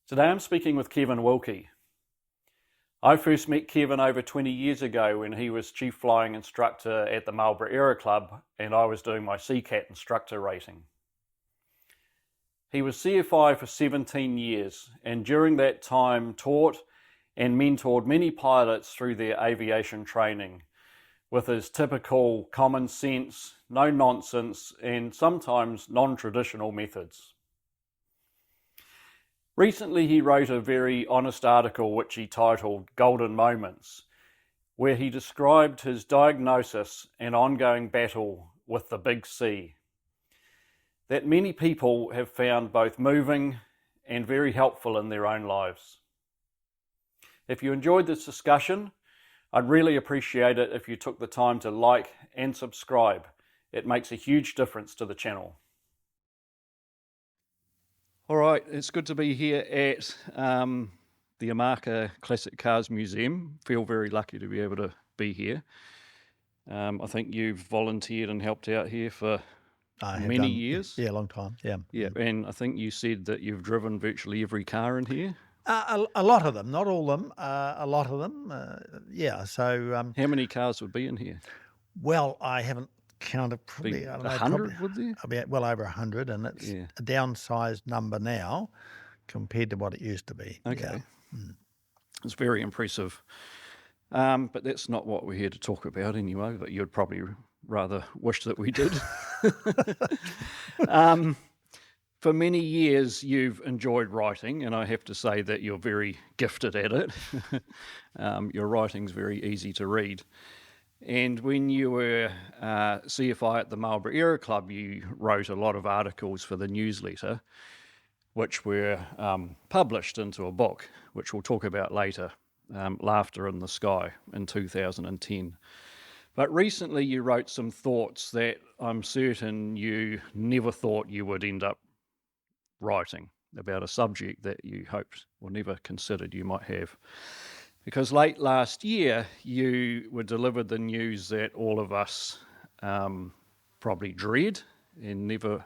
Today I'm speaking with Kevin Wilkey. I first met Kevin over 20 years ago when he was Chief Flying Instructor at the Marlborough Aero Club and I was doing my CCAT instructor rating. He was CFI for 17 years and during that time taught and mentored many pilots through their aviation training with his typical common sense, no nonsense and sometimes non-traditional methods. Recently he wrote a very honest article which he titled Golden Moments, where he described his diagnosis and ongoing battle with the big C, that many people have found both moving and very helpful in their own lives. If you enjoyed this discussion, I'd really appreciate it if you took the time to like and subscribe. It makes a huge difference to the channel. All right, it's good to be here at the Amaka Classic Cars Museum. Feel very lucky to be able to be here. I think you've volunteered and helped out here for many years. Yeah, a long time, yeah. Yeah, and I think you said that you've driven virtually every car in here. A lot of them, not all of them, a lot of them, yeah. So, How many cars would be in here? well, I haven't counted, probably, I don't know, 100, would there? about well over 100, and it's a downsized number now compared to what it used to be. Okay. Yeah. It's very impressive. But that's not what we're here to talk about anyway, but you'd probably rather wish that we did. For many years you've enjoyed writing, and I have to say that you're very gifted at it. Your writing's very easy to read. And when you were CFI at the Marlborough Aero Club, you wrote a lot of articles for the newsletter, which were published into a book, which we'll talk about later, Laughter in the Sky, in 2010. But recently you wrote some thoughts that I'm certain you never thought you would end up writing about a subject that you hoped or never considered you might have. Because late last year, you were delivered the news that all of us probably dread and never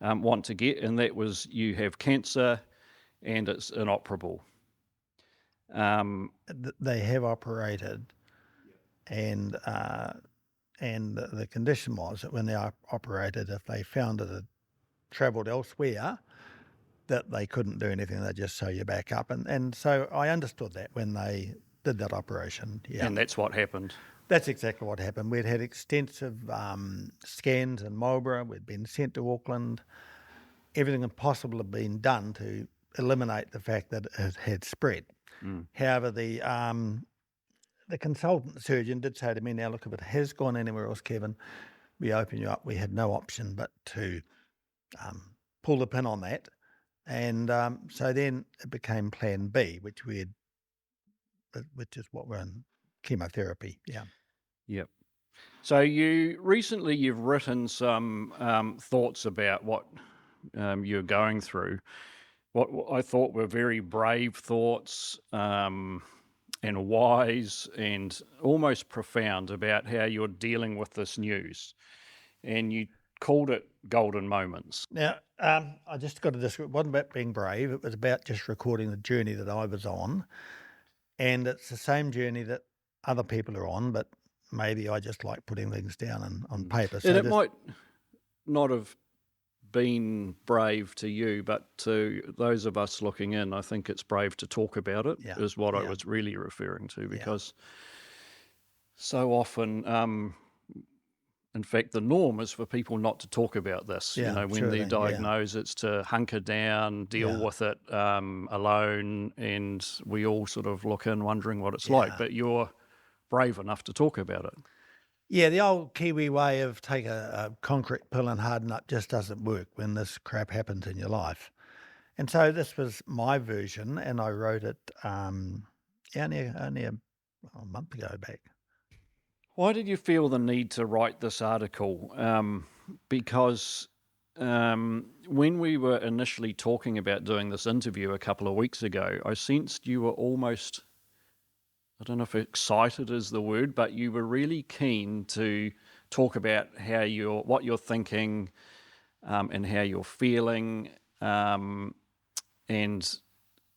want to get, and that was you have cancer and it's inoperable. They have operated, and the condition was that when they operated, if they found it had travelled elsewhere, that they couldn't do anything, they'd just sew you back up. And so I understood that when they did that operation. Yeah. And that's what happened. That's exactly what happened. We'd had extensive scans in Marlborough, we'd been sent to Auckland. Everything possible had been done to eliminate the fact that it had spread. However, the consultant surgeon did say to me, now look, if it has gone anywhere else, Kevin, we open you up. We had no option but to pull the pin on that. And so then it became Plan B, which is what we're in, chemotherapy. Yeah. Yep. So you've written some thoughts about what you're going through. What I thought were very brave thoughts and wise and almost profound about how you're dealing with this news. And you called it Golden Moments. Now, I just got to describe, it wasn't about being brave, it was about just recording the journey that I was on. And it's the same journey that other people are on, but maybe I just like putting things down on paper. So and it might not have been brave to you, but to those of us looking in, I think it's brave to talk about it, is what I was really referring to, because so often... in fact, the norm is for people not to talk about this. When they're diagnosed, it's to hunker down, deal with it alone, and we all sort of look in wondering what it's like. But you're brave enough to talk about it. Yeah, the old Kiwi way of take a concrete pill and harden up just doesn't work when this crap happens in your life. And so this was my version, and I wrote it only a month ago back. Why did you feel the need to write this article? Because when we were initially talking about doing this interview a couple of weeks ago, I sensed you were almost, I don't know if excited is the word, but you were really keen to talk about what you're thinking and how you're feeling, and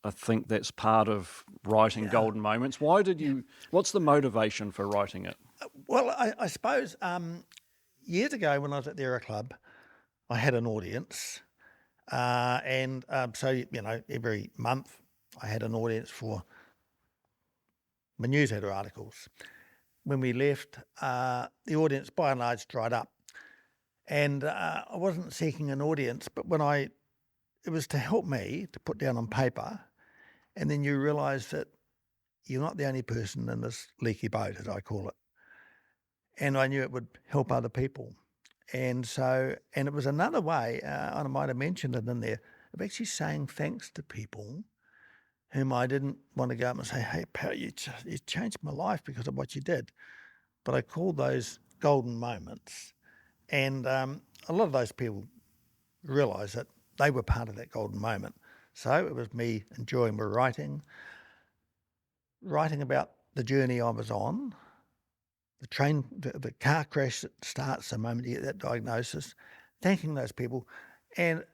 I think that's part of writing golden moments. What's the motivation for writing it? Well, I suppose years ago when I was at the Aero Club, I had an audience. And so, every month I had an audience for my newsletter articles. When we left, the audience by and large dried up. And I wasn't seeking an audience, but it was to help me to put down on paper. And then you realise that you're not the only person in this leaky boat, as I call it. And I knew it would help other people. And it was another way, and I might have mentioned it in there, of actually saying thanks to people whom I didn't want to go up and say, hey, pal, you changed my life because of what you did. But I called those golden moments. And a lot of those people realised that they were part of that golden moment. So it was me enjoying my writing about the journey I was on, the car crash that starts the moment you get that diagnosis, thanking those people, and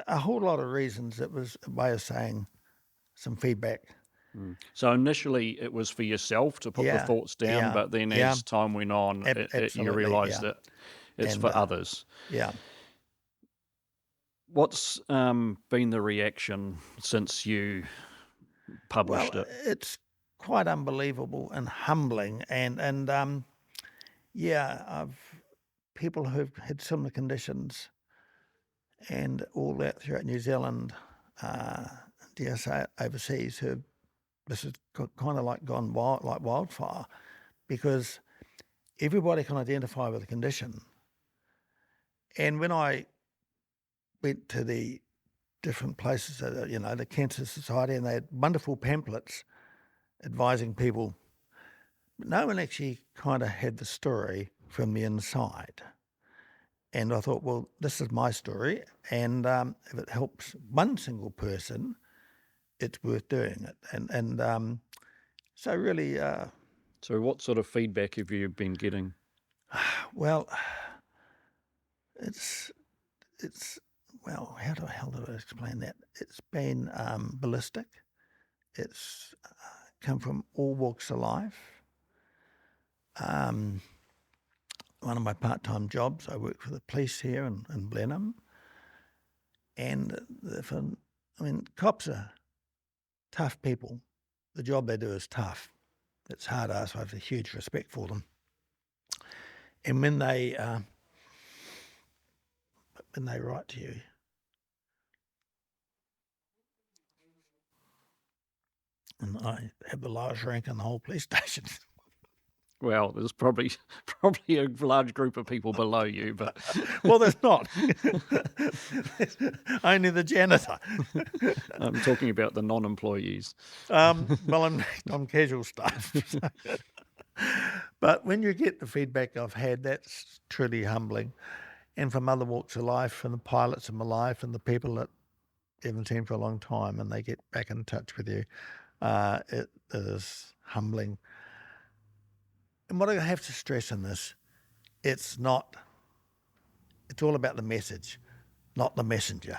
a whole lot of reasons. It was a way of saying some feedback. So initially it was for yourself to put the thoughts down, but then as time went on, you realised that it's for others. Yeah. What's been the reaction since you published it? It's quite unbelievable and humbling, and people who've had similar conditions and all that throughout New Zealand, dare say overseas, this has kind of like gone wild, like wildfire, because everybody can identify with the condition. And when I went to the different places, the Cancer Society, and they had wonderful pamphlets advising people, but no one actually kind of had the story from the inside. And I thought, well, this is my story, and if it helps one single person, it's worth doing it. And so really... So what sort of feedback have you been getting? Well, how do I explain that? It's been ballistic. It's come from all walks of life. One of my part-time jobs, I work for the police here in Blenheim. And cops are tough people. The job they do is tough. It's hard ass. I have a huge respect for them. And when they write to you, and I have the lowest rank in the whole police station. Well, there's probably a large group of people below you, but well, there's not. Only the janitor. I'm talking about the non-employees. Well, I'm casual staff. But when you get the feedback I've had, that's truly humbling. And from other walks of life, from the pilots in my life and the people that you haven't seen for a long time, and they get back in touch with you, it is humbling. And what I have to stress in this, it's all about the message, not the messenger.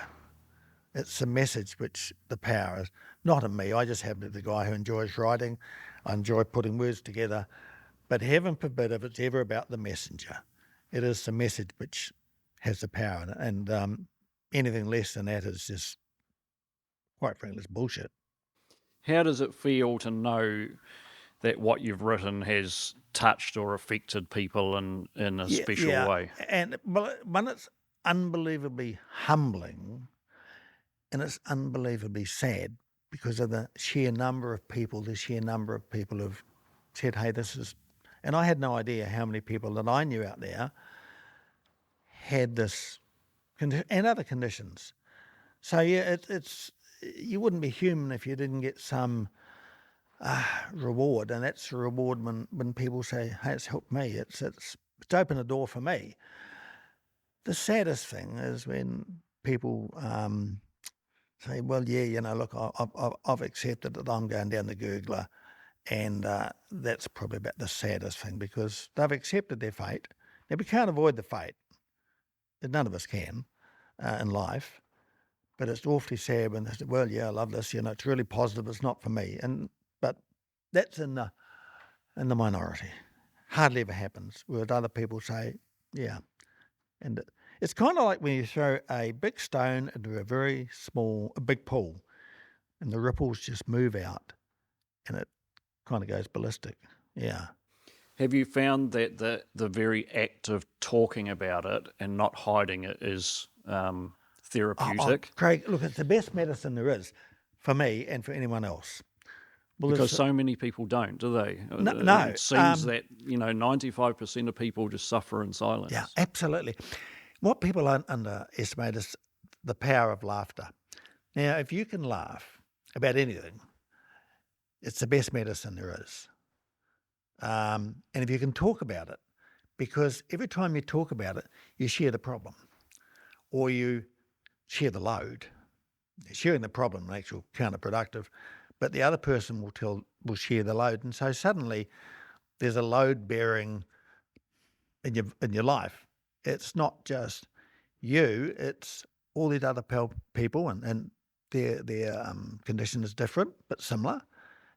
It's the message which the power is, not in me. I just happen to be the guy who enjoys writing. I enjoy putting words together. But heaven forbid if it's ever about the messenger. It is the message which has the power in it. And anything less than that is just, quite frankly, it's bullshit. How does it feel to know that what you've written has touched or affected people in a special way? And when it's unbelievably humbling and it's unbelievably sad because of the sheer number of people who've said, hey, this is... And I had no idea how many people that I knew out there had this and other conditions. So it's you wouldn't be human if you didn't get some reward, and that's the reward when people say, hey, it's helped me, it's opened a door for me. The saddest thing is when people say, well, look, I've accepted that I'm going down the gurgler, and that's probably about the saddest thing, because they've accepted their fate. Now, we can't avoid the fate. None of us can in life. but it's awfully sad when they say, well, yeah, I love this, it's really positive, it's not for me. But that's in the minority. Hardly ever happens, whereas other people say, yeah. And it's kind of like when you throw a big stone into a big pool, and the ripples just move out, and it kind of goes ballistic. Yeah. Have you found that the very act of talking about it and not hiding it is therapeutic? Craig, look, it's the best medicine there is for me and for anyone else. Well, Because so many people don't, do they? no. It seems that 95% of people just suffer in silence. Yeah, absolutely. What people underestimate is the power of laughter. Now, if you can laugh about anything, it's the best medicine there is. And if you can talk about it, because every time you talk about it, you share the problem or you share the load. Sharing the problem makes you counterproductive, but the other person will share the load. And so suddenly there's a load bearing in your life. It's not just you, it's all these other people, and their condition is different but similar.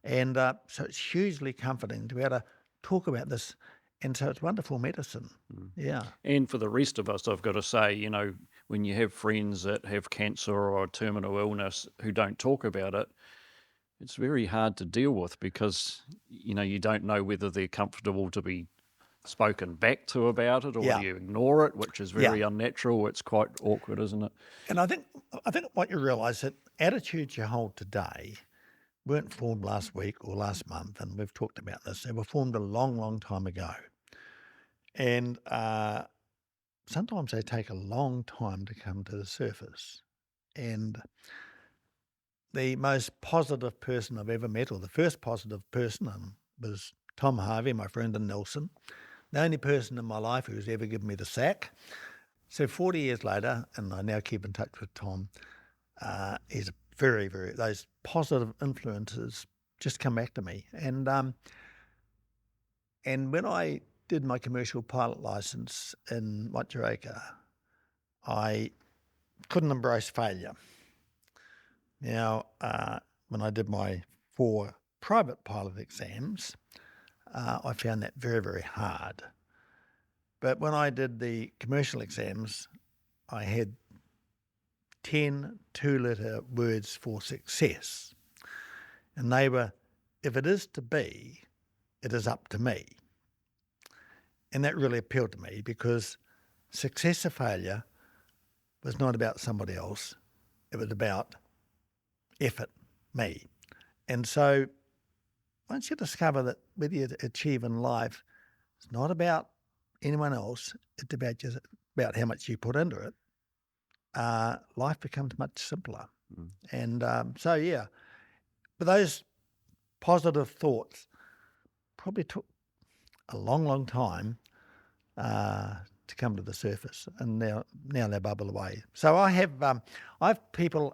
And so it's hugely comforting to be able to talk about this. And so it's wonderful medicine. Yeah. And for the rest of us, I've got to say, when you have friends that have cancer or a terminal illness who don't talk about it, it's very hard to deal with because, you don't know whether they're comfortable to be spoken back to about it or whether you ignore it, which is very unnatural. It's quite awkward, isn't it? And I think what you realise that attitudes you hold today weren't formed last week or last month, and we've talked about this. They were formed a long, long time ago. And sometimes they take a long time to come to the surface. And the most positive person I've ever met, or the first positive person, was Tom Harvey, my friend in Nelson, the only person in my life who's ever given me the sack. So 40 years later, and I now keep in touch with Tom, he's very, very, those positive influences just come back to me. And when I did my commercial pilot license in Wairarapa, I couldn't embrace failure. Now, when I did my 4 private pilot exams, I found that very, very hard. But when I did the commercial exams, I had 10 2-letter words for success. And they were, if it is to be, it is up to me. And that really appealed to me because success or failure was not about somebody else. It was about effort, me. And so once you discover that whether you achieve in life, it's not about anyone else, it's about how much you put into it, life becomes much simpler. And but those positive thoughts probably took a long, long time to come to the surface, and now they bubble away. So I have people.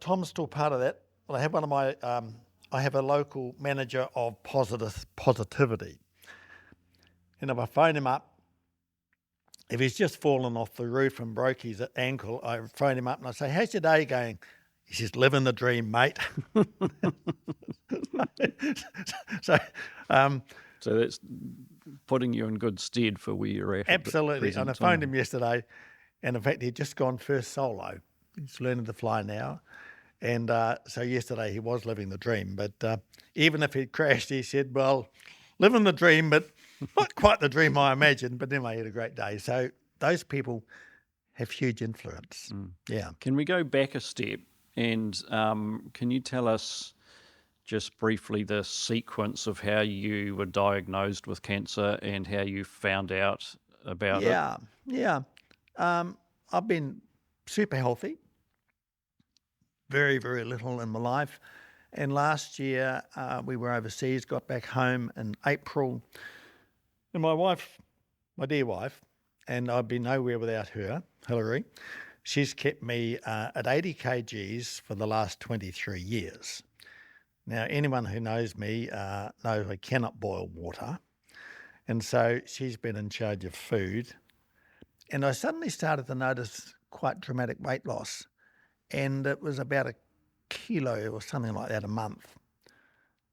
Tom's still part of that. But I have one of my. I have a local manager of positivity, and if I phone him up, if he's just fallen off the roof and broke his ankle, I phone him up and I say, "How's your day going?" He says, "Living the dream, mate." So that's putting you in good stead for where you're at. Absolutely. And I phoned him yesterday, and in fact, he'd just gone first solo. He's learning to fly now. And so yesterday he was living the dream. But even if he'd crashed, he said, well, living the dream, but not quite the dream I imagined. But anyway, he had a great day. So those people have huge influence. Yeah. Can we go back a step and can you tell us just briefly the sequence of how you were diagnosed with cancer and how you found out about it? Yeah. I've been super healthy, very, very little in my life. And last year we were overseas, got back home in April. And my wife, my dear wife, and I'd be nowhere without her, Hilary, she's kept me at 80 kgs for the last 23 years. Now, anyone who knows me knows I cannot boil water. And so she's been in charge of food. And I suddenly started to notice quite dramatic weight loss, and it was about a kilo or something like that a month.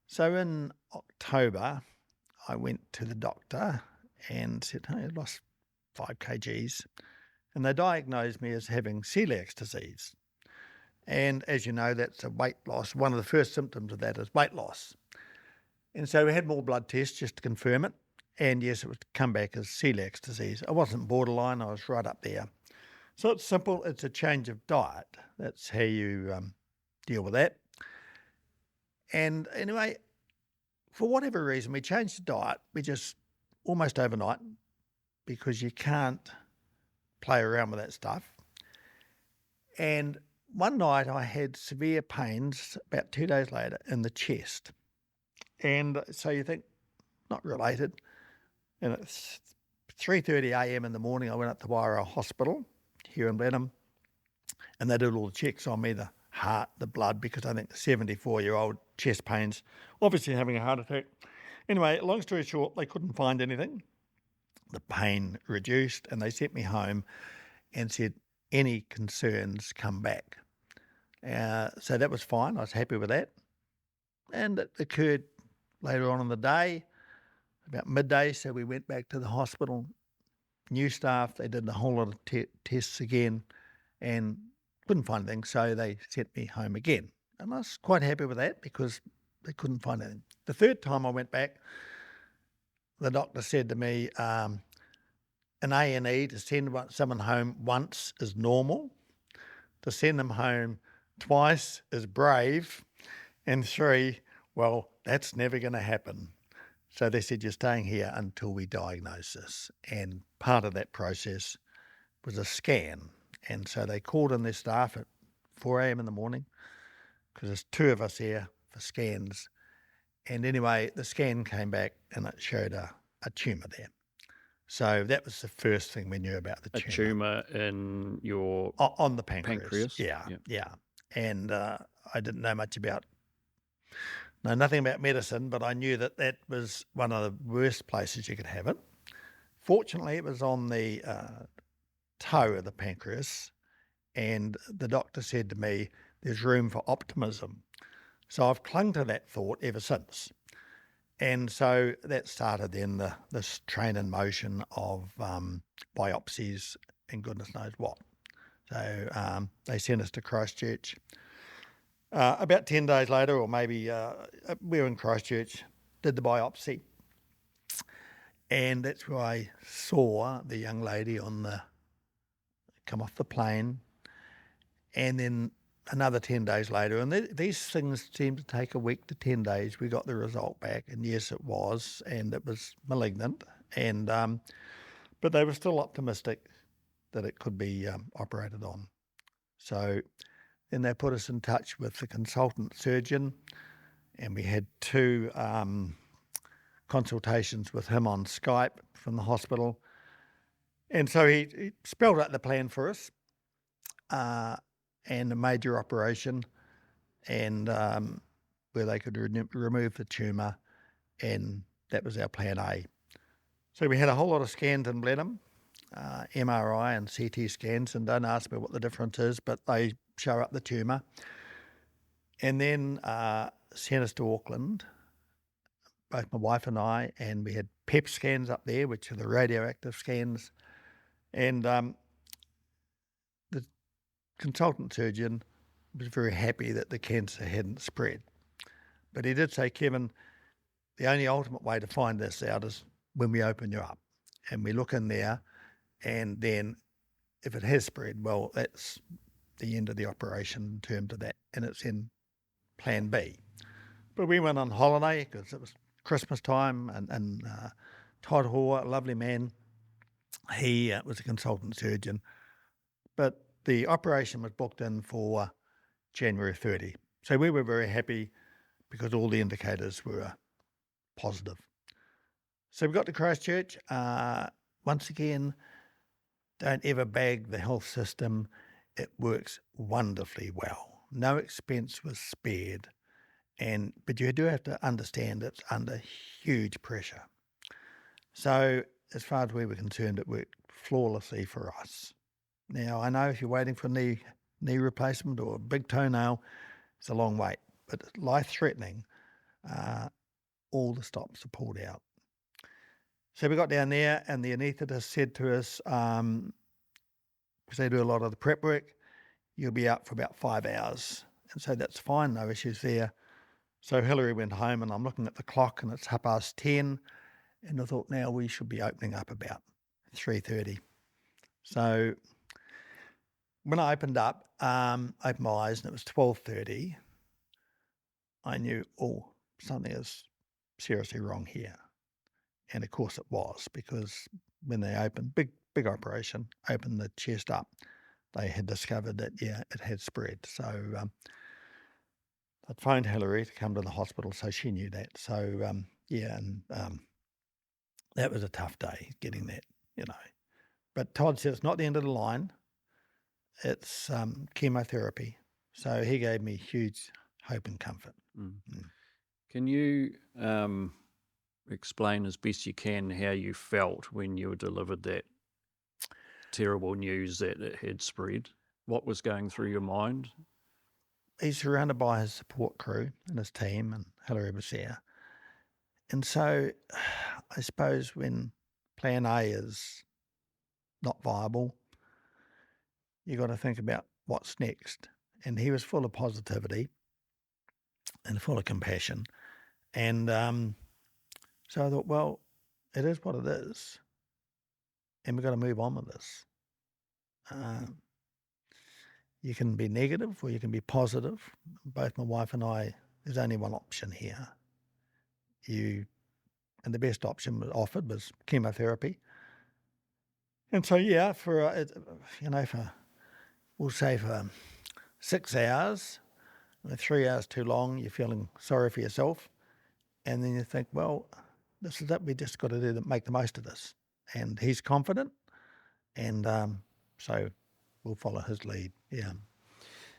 So in October, I went to the doctor and said, "Hey, I lost 5 kgs," and they diagnosed me as having celiac disease. And as you know, that's a weight loss. One of the first symptoms of that is weight loss. And so we had more blood tests just to confirm it. And yes, it would come back as celiac disease. I wasn't borderline, I was right up there. So it's simple, it's a change of diet. That's how you deal with that. And anyway, for whatever reason, we changed the diet. We just almost overnight, because you can't play around with that stuff. And one night I had severe pains about 2 days later in the chest. And so you think, not related. And it's 3:30 a.m. in the morning. I went up to Wairoa Hospital here in Blenheim, and they did all the checks on me, the heart, the blood, because I think the 74-year-old chest pains, obviously having a heart attack. Anyway, long story short, they couldn't find anything. The pain reduced, and they sent me home and said, any concerns, come back. So that was fine. I was happy with that. And it occurred later on in the day, about midday, so we went back to the hospital. New staff, they did a whole lot of tests again and couldn't find anything, so they sent me home again. And I was quite happy with that because they couldn't find anything. The third time I went back, the doctor said to me, an A&E to send someone home once is normal, to send them home twice is brave, and 3, well, that's never going to happen. So they said, you're staying here until we diagnose this. And part of that process was a scan. And so they called in their staff at 4 a.m. in the morning, because there's 2 of us here for scans. And anyway, the scan came back and it showed a tumour there. So that was the first thing we knew about the tumour. A tumour in your on the pancreas. pancreas? Yeah. And I didn't know much about, nothing about medicine, but I knew that that was one of the worst places you could have it. Fortunately, it was on the toe of the pancreas, and the doctor said to me, there's room for optimism. So I've clung to that thought ever since. And so that started then this train in motion of biopsies and goodness knows what. So they sent us to Christchurch. About 10 days later, or maybe we were in Christchurch, did the biopsy. And that's where I saw the young lady come off the plane. And then another 10 days later, and these things seem to take a week to 10 days, we got the result back. And yes, it was, and it was malignant. And but they were still optimistic that it could be operated on. So then they put us in touch with the consultant surgeon, and we had 2 consultations with him on Skype from the hospital. And so he spelled out the plan for us, and a major operation, and where they could remove the tumour, and that was our plan A. So we had a whole lot of scans in Blenheim, MRI and CT scans, and don't ask me what the difference is, but they show up the tumour. And then sent us to Auckland, both my wife and I, and we had PEP scans up there, which are the radioactive scans. And the consultant surgeon was very happy that the cancer hadn't spread. But he did say, Kevin, the only ultimate way to find this out is when we open you up and we look in there, and then if it has spread, well, that's the end of the operation in terms of that, and it's in plan B. But we went on holiday because it was Christmas time, and Todd Hoare, a lovely man, he was a consultant surgeon, but the operation was booked in for January 30. So we were very happy because all the indicators were positive. So we got to Christchurch. Once again, don't ever bag the health system. It works wonderfully well. No expense was spared. But you do have to understand it's under huge pressure. So as far as we were concerned, it worked flawlessly for us. Now, I know if you're waiting for knee replacement or a big toenail, it's a long wait, but it's life-threatening. All the stops are pulled out. So we got down there, and the anaesthetist said to us, because they do a lot of the prep work, you'll be out for about 5 hours. And so that's fine, no issues there. So Hillary went home, and I'm looking at the clock, and it's 10:30, and I thought, now we should be opening up about 3:30. So when I opened my eyes, and it was 12:30, I knew, something is seriously wrong here. And of course it was, because when they opened, big operation, opened the chest up, they had discovered that, it had spread. So I'd phoned Hillary to come to the hospital, so she knew that. So, that was a tough day getting that, But Todd said it's not the end of the line. It's chemotherapy. So he gave me huge hope and comfort. Can you explain as best you can how you felt when you were delivered that terrible news that it had spread? What was going through your mind? He's surrounded by his support crew and his team, and Hillary was there. And so I suppose when plan A is not viable, you got to think about what's next. And he was full of positivity and full of compassion. And so I thought, well, it is what it is, and we've got to move on with this. You can be negative or you can be positive. Both my wife and I, there's only one option here. And the best option was offered was chemotherapy. And so, we'll say for 6 hours, 3 hours too long, you're feeling sorry for yourself. And then you think, well, this is it. We just got to make the most of this. And he's confident. And so we'll follow his lead. Yeah.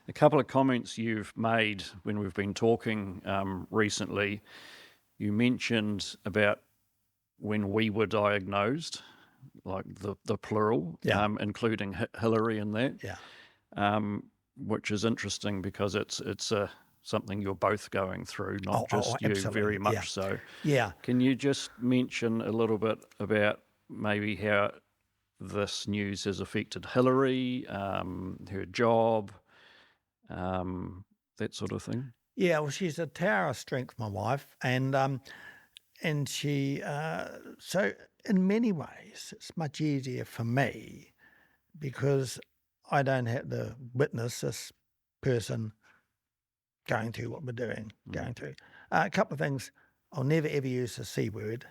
A couple of comments you've made when we've been talking recently. You mentioned about when we were diagnosed, like the plural, including Hillary in that. Yeah. Which is interesting because it's something you're both going through, not just you, absolutely. very much so. Yeah. Can you just mention a little bit about maybe how this news has affected Hillary, her job, that sort of thing? Yeah, well, she's a tower of strength, my wife, and she. So in many ways, it's much easier for me because I don't have to witness this person going through what we're doing, going through. A couple of things. I'll never ever use the C word.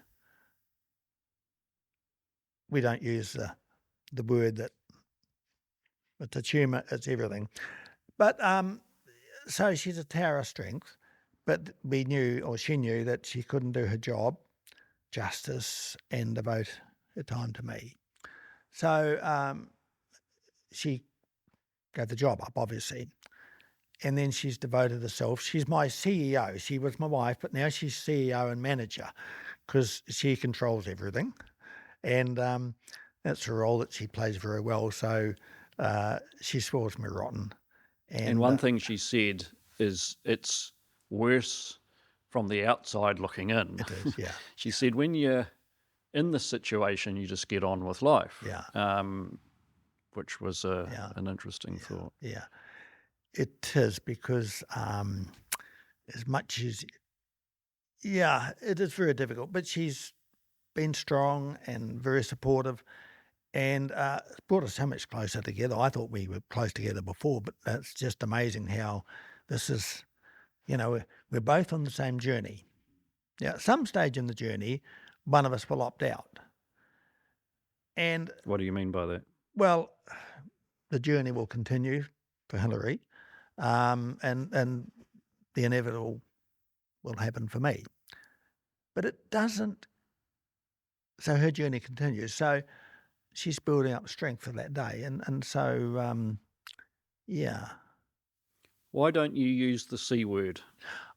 We don't use the word that it's a tumour, it's everything. But so she's a tower of strength, but she knew that she couldn't do her job justice and devote her time to me. So she gave the job up, obviously. And then she's devoted herself. She's my CEO. She was my wife, but now she's CEO and manager because she controls everything. And that's a role that she plays very well. So she spoils me rotten. And one thing she said is it's worse from the outside looking in. It is, yeah. She said when you're in this situation, you just get on with life. Yeah. Which was an interesting thought. Yeah. It is because as much as, it is very difficult, but she's been strong and very supportive and brought us so much closer together. I thought we were close together before, but it's just amazing how this is, we're both on the same journey. Yeah, at some stage in the journey, one of us will opt out. And what do you mean by that? Well, the journey will continue for Hillary, and the inevitable will happen for me. But it doesn't. So her journey continues. So she's building up strength for that day, and so yeah. Why don't you use the C word?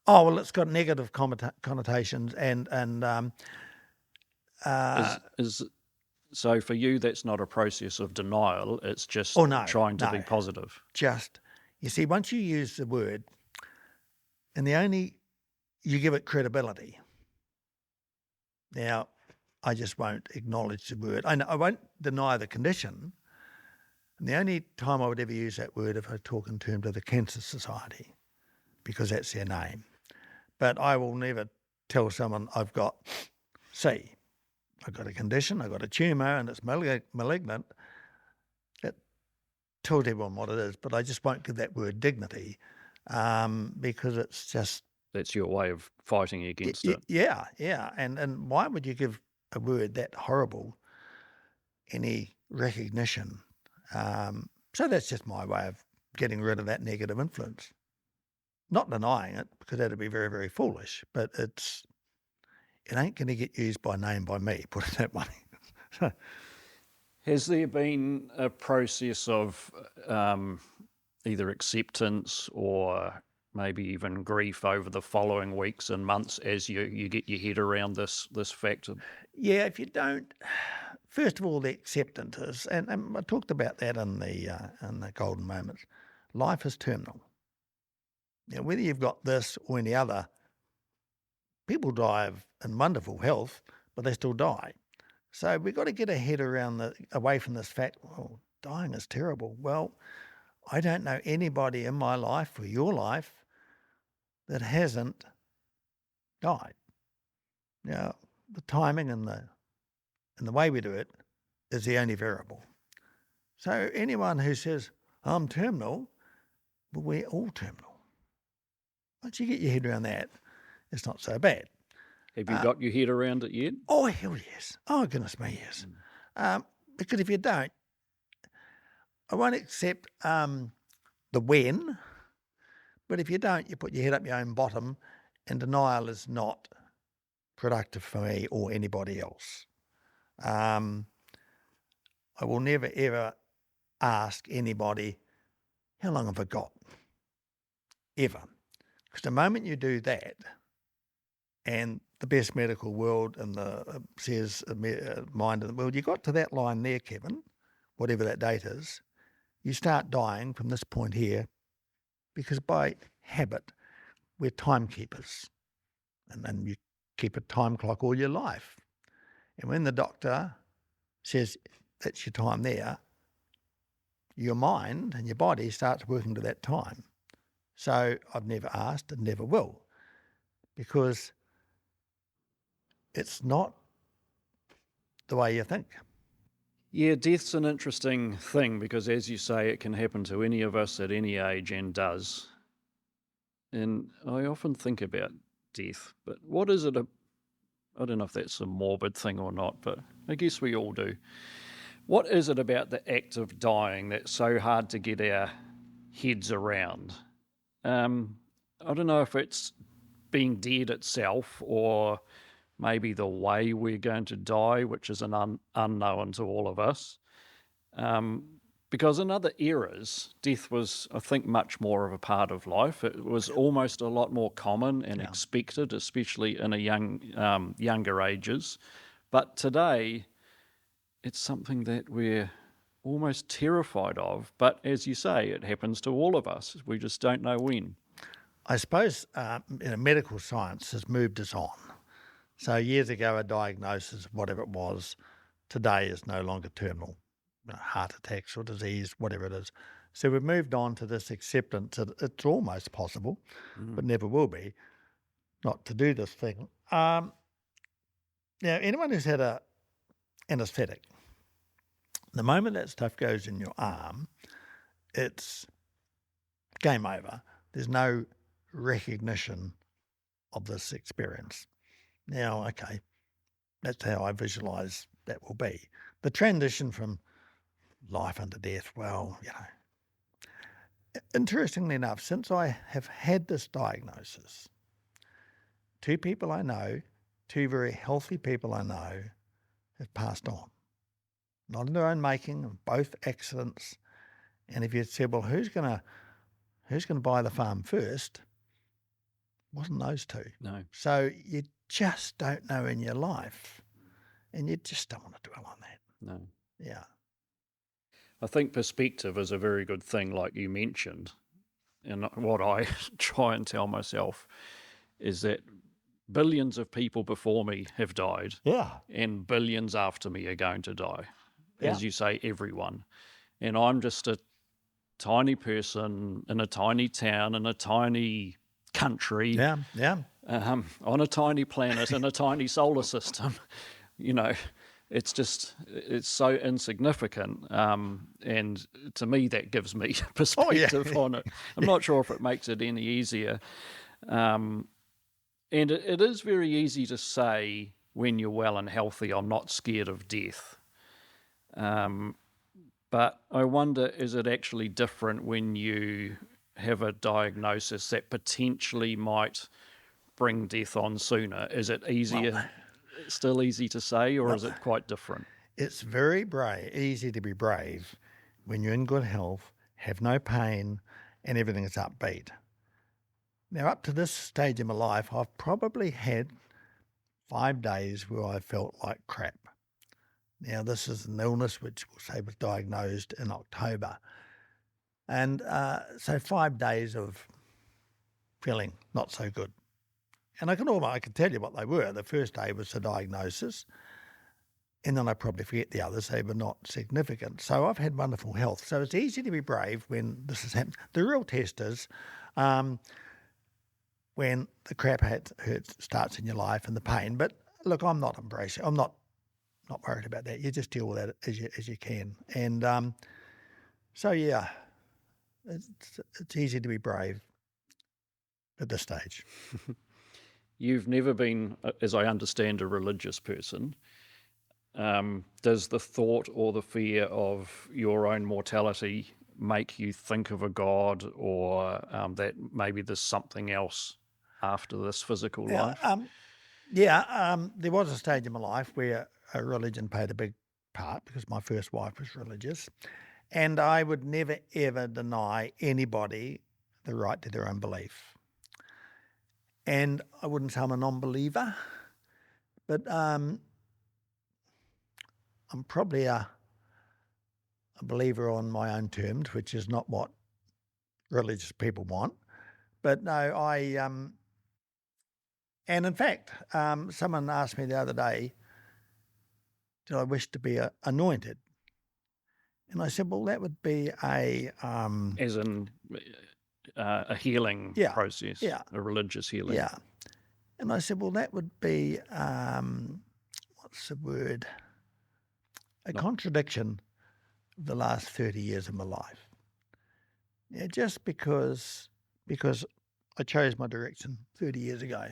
Oh well, it's got negative connotations, and is So for you, that's not a process of denial. It's just Oh, no, trying to be no. positive. Just, you see, once you use the word, and you give it credibility. Now, I just won't acknowledge the word. I won't deny the condition. And the only time I would ever use that word if I talk in terms of the Cancer Society, because that's their name. But I will never tell someone I've got a condition, I've got a tumour and it's malignant. It tells everyone what it is, but I just won't give that word dignity because it's just... That's your way of fighting against it. Yeah. And why would you give a word that horrible any recognition? So that's just my way of getting rid of that negative influence. Not denying it, because that'd be very, very foolish, but it ain't going to get used by name by me, put it that way. Has there been a process of either acceptance or maybe even grief over the following weeks and months as you get your head around this fact? Yeah, if you don't, first of all, the acceptance is, and I talked about that in the golden moments. Life is terminal. Now, whether you've got this or any other, people die in wonderful health, but they still die. So we've got to get our head away from this fact, well, dying is terrible. Well, I don't know anybody in my life or your life that hasn't died. Now, the timing and the way we do it is the only variable. So anyone who says, I'm terminal, well, we're all terminal. Once you get your head around that, it's not so bad. Have you got your head around it yet? Oh, hell yes. Oh, goodness me, yes. Because if you don't, I won't accept the when, but if you don't, you put your head up your own bottom, and denial is not productive for me or anybody else. I will never, ever ask anybody, how long have I got? Ever. Because the moment you do that, and the best medical world and says mind in the world, you got to that line there, Kevin, whatever that date is, you start dying from this point here, because by habit, we're timekeepers. And you keep a time clock all your life. And when the doctor says that's your time there, your mind and your body starts working to that time. So I've never asked and never will, because it's not the way you think. Yeah, death's an interesting thing because, as you say, it can happen to any of us at any age and does. And I often think about death, but what is it? I don't know if that's a morbid thing or not, but I guess we all do. What is it about the act of dying that's so hard to get our heads around? I don't know if it's being dead itself or maybe the way we're going to die, which is an unknown to all of us. Because in other eras, death was, I think, much more of a part of life. It was almost a lot more common and expected, especially in younger ages. But today, it's something that we're almost terrified of. But as you say, it happens to all of us. We just don't know when. I suppose medical science has moved us on. So years ago, a diagnosis, whatever it was, today is no longer terminal. Heart attacks or disease, whatever it is. So we've moved on to this acceptance that it's almost possible, but never will be, not to do this thing. Now, anyone who's had a anaesthetic, the moment that stuff goes in your arm, it's game over. There's no recognition of this experience. Now, okay, that's how I visualise that will be. The transition from life unto death, well, interestingly enough, since I have had this diagnosis, two people I know, two very healthy people I know, have passed on. Not in their own making, both accidents. And if you said, well, who's going to buy the farm first? Wasn't those two. No. So you just don't know in your life, and you just don't want to dwell on that. No. Yeah. I think perspective is a very good thing, like you mentioned. And what I try and tell myself is that billions of people before me have died, Yeah. and billions after me are going to die. Yeah. As you say, everyone. And I'm just a tiny person in a tiny town, in a tiny country, Yeah. Yeah. on a tiny planet, in a tiny solar system. It's so insignificant. And to me, that gives me Oh, yeah. perspective on it. I'm not sure if it makes it any easier. And it is very easy to say when you're well and healthy, I'm not scared of death. But I wonder, is it actually different when you have a diagnosis that potentially might bring death on sooner? Is it easier, still easy to say, or is it quite different? It's very easy to be brave when you're in good health, have no pain, and everything is upbeat. Now, up to this stage in my life, I've probably had 5 days where I felt like crap. Now, this is an illness which we'll say was diagnosed in October. And so 5 days of feeling not so good. And I can tell you what they were. The first day was the diagnosis, and then I probably forget the others. They were not significant. So I've had wonderful health. So it's easy to be brave when this has happened. The real test is when the crap hurts starts in your life and the pain. But look, I'm not embracing. I'm not worried about that. You just deal with that as you can. And so yeah, it's easy to be brave at this stage. You've never been, as I understand, a religious person. Does the thought or the fear of your own mortality make you think of a God, or that maybe there's something else after this physical life? There was a stage in my life where a religion played a big part because my first wife was religious, and I would never ever deny anybody the right to their own belief. And I wouldn't say I'm a non-believer, but I'm probably a believer on my own terms, which is not what religious people want. But no, and in fact, someone asked me the other day, did I wish to be anointed? And I said, well, that would be As in a healing process, a religious healing. Yeah. And I said, well, that would be, what's the word? A contradiction of the last 30 years of my life. Yeah, just because I chose my direction 30 years ago,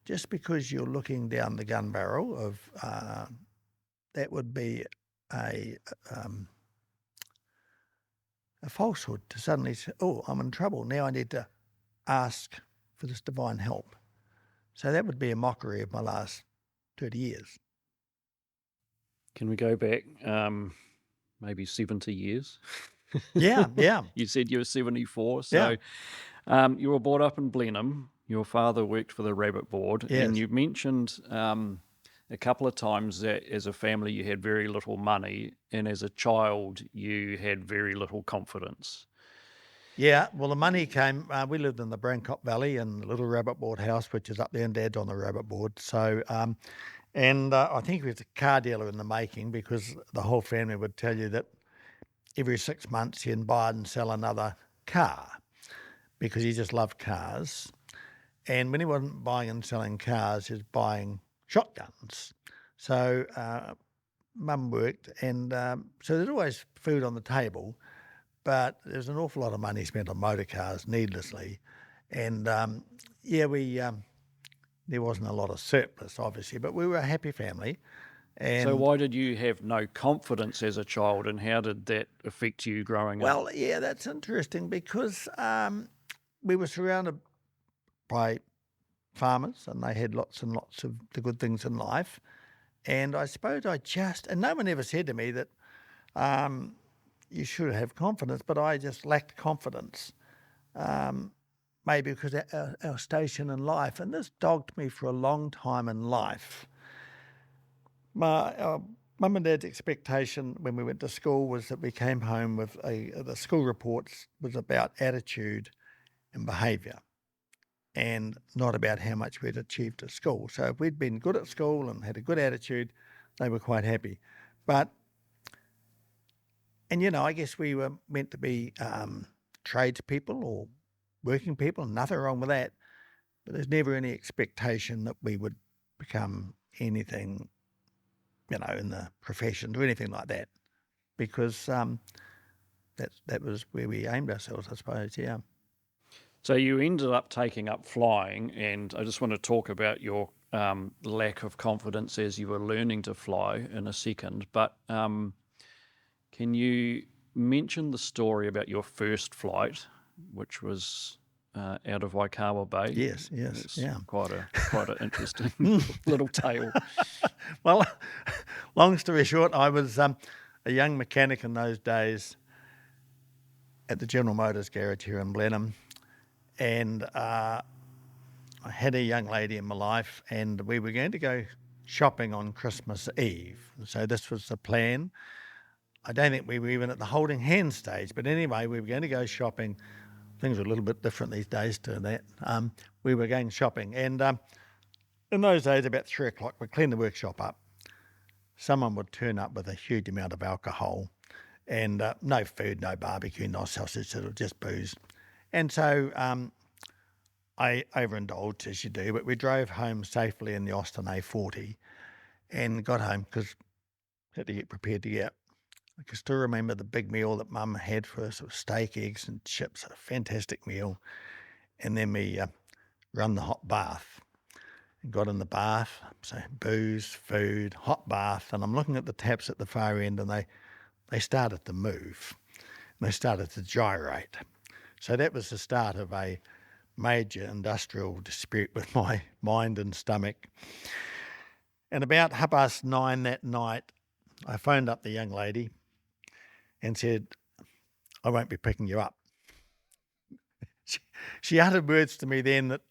just because you're looking down the gun barrel of that would be a falsehood to suddenly say, oh, I'm in trouble. Now I need to ask for this divine help. So that would be a mockery of my last 30 years. Can we go back maybe 70 years? Yeah. You said you were 74, so you were brought up in Blenheim. Your father worked for the Rabbit Board, and you mentioned a couple of times that as a family you had very little money, and as a child you had very little confidence. Yeah, well, the money came. We lived in the Brancop Valley in the little Rabbit Board house, which is up there, and Dad's on the Rabbit Board. So, I think he was a car dealer in the making, because the whole family would tell you that every 6 months he'd buy and sell another car because he just loved cars. And when he wasn't buying and selling cars, he was buying shotguns. So Mum worked, and so there's always food on the table. But there's an awful lot of money spent on motor cars needlessly. And there wasn't a lot of surplus, obviously, but we were a happy family. And so why did you have no confidence as a child, and how did that affect you growing up? Well, yeah, that's interesting, because we were surrounded by farmers, and they had lots and lots of the good things in life. And I suppose and no one ever said to me that you should have confidence, but I just lacked confidence, maybe because of our station in life. And this dogged me for a long time in life. My Mum and Dad's expectation when we went to school was that we came home with the school reports was about attitude and behaviour, and not about how much we'd achieved at school. So if we'd been good at school and had a good attitude, they were quite happy. And I guess we were meant to be tradespeople or working people, nothing wrong with that. But there's never any expectation that we would become anything, in the profession or anything like that, because that was where we aimed ourselves, I suppose, yeah. So you ended up taking up flying, and I just want to talk about your lack of confidence as you were learning to fly in a second. But can you mention the story about your first flight, which was out of Waikawa Bay? Yes, It's yeah. quite an interesting little tale. Well, long story short, I was a young mechanic in those days at the General Motors garage here in Blenheim, and I had a young lady in my life, and we were going to go shopping on Christmas Eve. So this was the plan. I don't think we were even at the holding hand stage, but anyway, we were going to go shopping. Things are a little bit different these days to that. We were going shopping, and in those days, about 3 o'clock, we'd clean the workshop up. Someone would turn up with a huge amount of alcohol, and no food, no barbecue, no sausage, it was just booze. And so I overindulged, as you do, but we drove home safely in the Austin A40 and got home because had to get prepared to get. I can still remember the big meal that Mum had for us. It was steak, eggs and chips, a fantastic meal. And then we run the hot bath and got in the bath. So booze, food, hot bath. And I'm looking at the taps at the far end, and they started to move. And they started to gyrate. So that was the start of a major industrial dispute with my mind and stomach. And about 9:30 that night, I phoned up the young lady and said, I won't be picking you up. She uttered words to me then that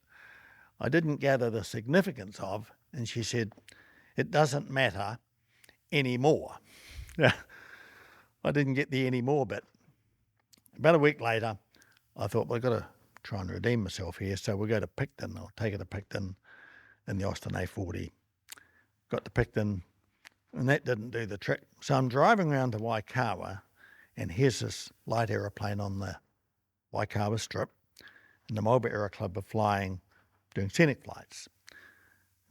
I didn't gather the significance of, and she said, it doesn't matter anymore. I didn't get the anymore bit. About a week later, I thought, well, I've got to try and redeem myself here, so we'll go to Picton. I'll take her to Picton in the Austin A40. Got to Picton, and that didn't do the trick. So I'm driving around to Waikawa, and here's this light aeroplane on the Waikawa strip, and the Marlborough Aero Club are flying, doing scenic flights.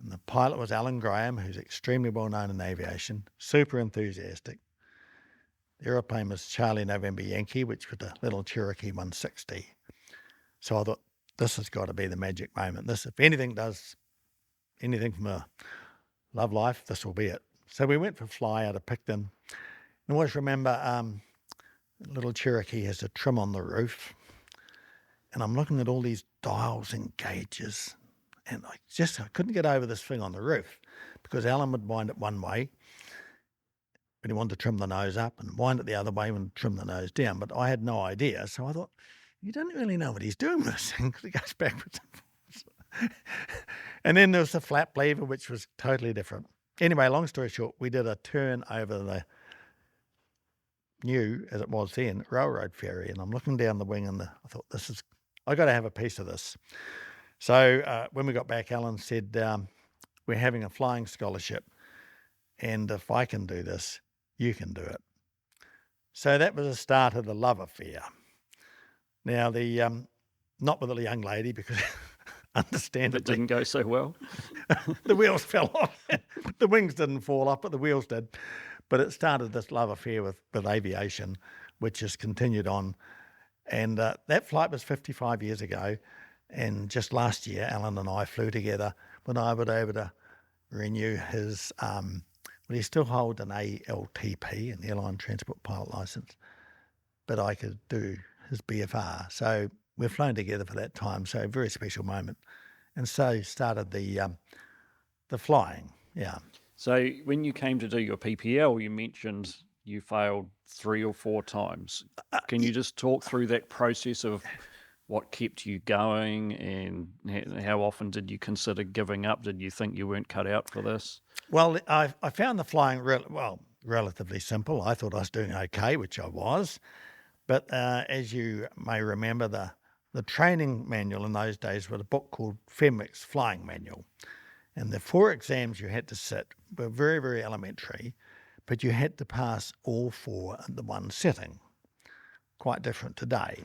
And the pilot was Alan Graham, who's extremely well known in aviation, super enthusiastic. The aeroplane was Charlie November Yankee, which was a little Cherokee 160. So I thought, this has got to be the magic moment. This, if anything does anything from a love life, this will be it. So we went for a fly out of Picton. And always remember, little Cherokee has a trim on the roof, and I'm looking at all these dials and gauges, and I couldn't get over this thing on the roof, because Alan would wind it one way when he wanted to trim the nose up, and wind it the other way when trim the nose down. But I had no idea, so I thought, you don't really know what he's doing with this thing, because it goes backwards and forwards. And then there was the flap lever, which was totally different. Anyway, long story short, we did a turn over the new, as it was then, railroad ferry, and I'm looking down the wing, and I thought, I got to have a piece of this. So when we got back, Alan said, we're having a flying scholarship, and if I can do this, you can do it. So that was the start of the love affair. Now, not with the young lady, because understandably, It didn't go so well. the wheels fell off. The wings didn't fall off, but the wheels did. But it started this love affair with aviation, which has continued on. And that flight was 55 years ago. And just last year, Alan and I flew together when I was able to renew his, he still holds an ALTP, an Airline Transport Pilot Licence, but I could do his BFR. So we've flown together for that time. So a very special moment. And so started the flying, yeah. So when you came to do your PPL, you mentioned you failed 3 or 4 times. Can you just talk through that process of what kept you going, and how often did you consider giving up? Did you think you weren't cut out for this? Well, I found the flying really well. relatively simple. I thought I was doing okay, which I was. But as you may remember, the training manual in those days was a book called Fenwick's Flying Manual. And the 4 exams you had to sit were very, very elementary, but you had to pass all 4 in the one sitting. Quite different today.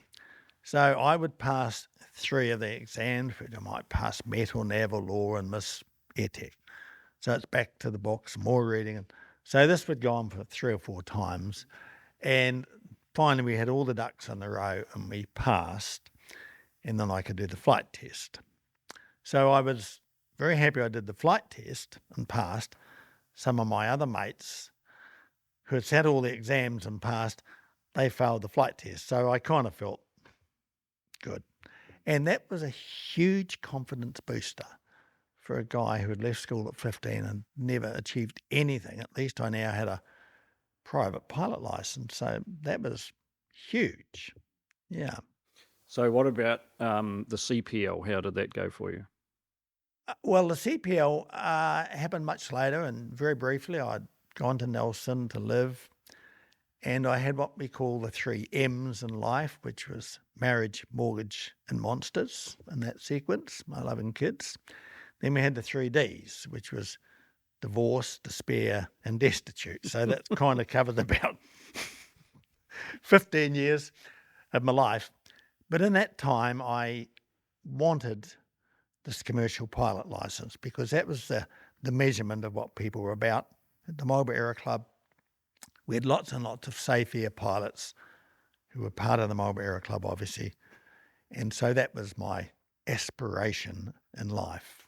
So I would pass 3 of the exams, which I might pass metal, naval law, and Miss Airtech. So it's back to the books, more reading. So this would go on for 3 or 4 times. And finally we had all the ducks in a row and we passed. And then I could do the flight test. So I was very happy I did the flight test and passed. Some of my other mates who had sat all the exams and passed, they failed the flight test. So I kind of felt good. And that was a huge confidence booster for a guy who had left school at 15 and never achieved anything. At least I now had a private pilot license. So that was huge. Yeah. So what about the CPL? How did that go for you? Well, the CPL happened much later, and very briefly I'd gone to Nelson to live, and I had what we call the 3 M's in life, which was marriage, mortgage, and monsters in that sequence, my loving kids. Then we had the 3 D's, which was divorce, despair, and destitute. So that kind of covered about 15 years of my life. But in that time, I wanted this commercial pilot license because that was the measurement of what people were about. At the Marlborough Aero Club, we had lots and lots of safe air pilots who were part of the Marlborough Aero Club, obviously. And so that was my aspiration in life.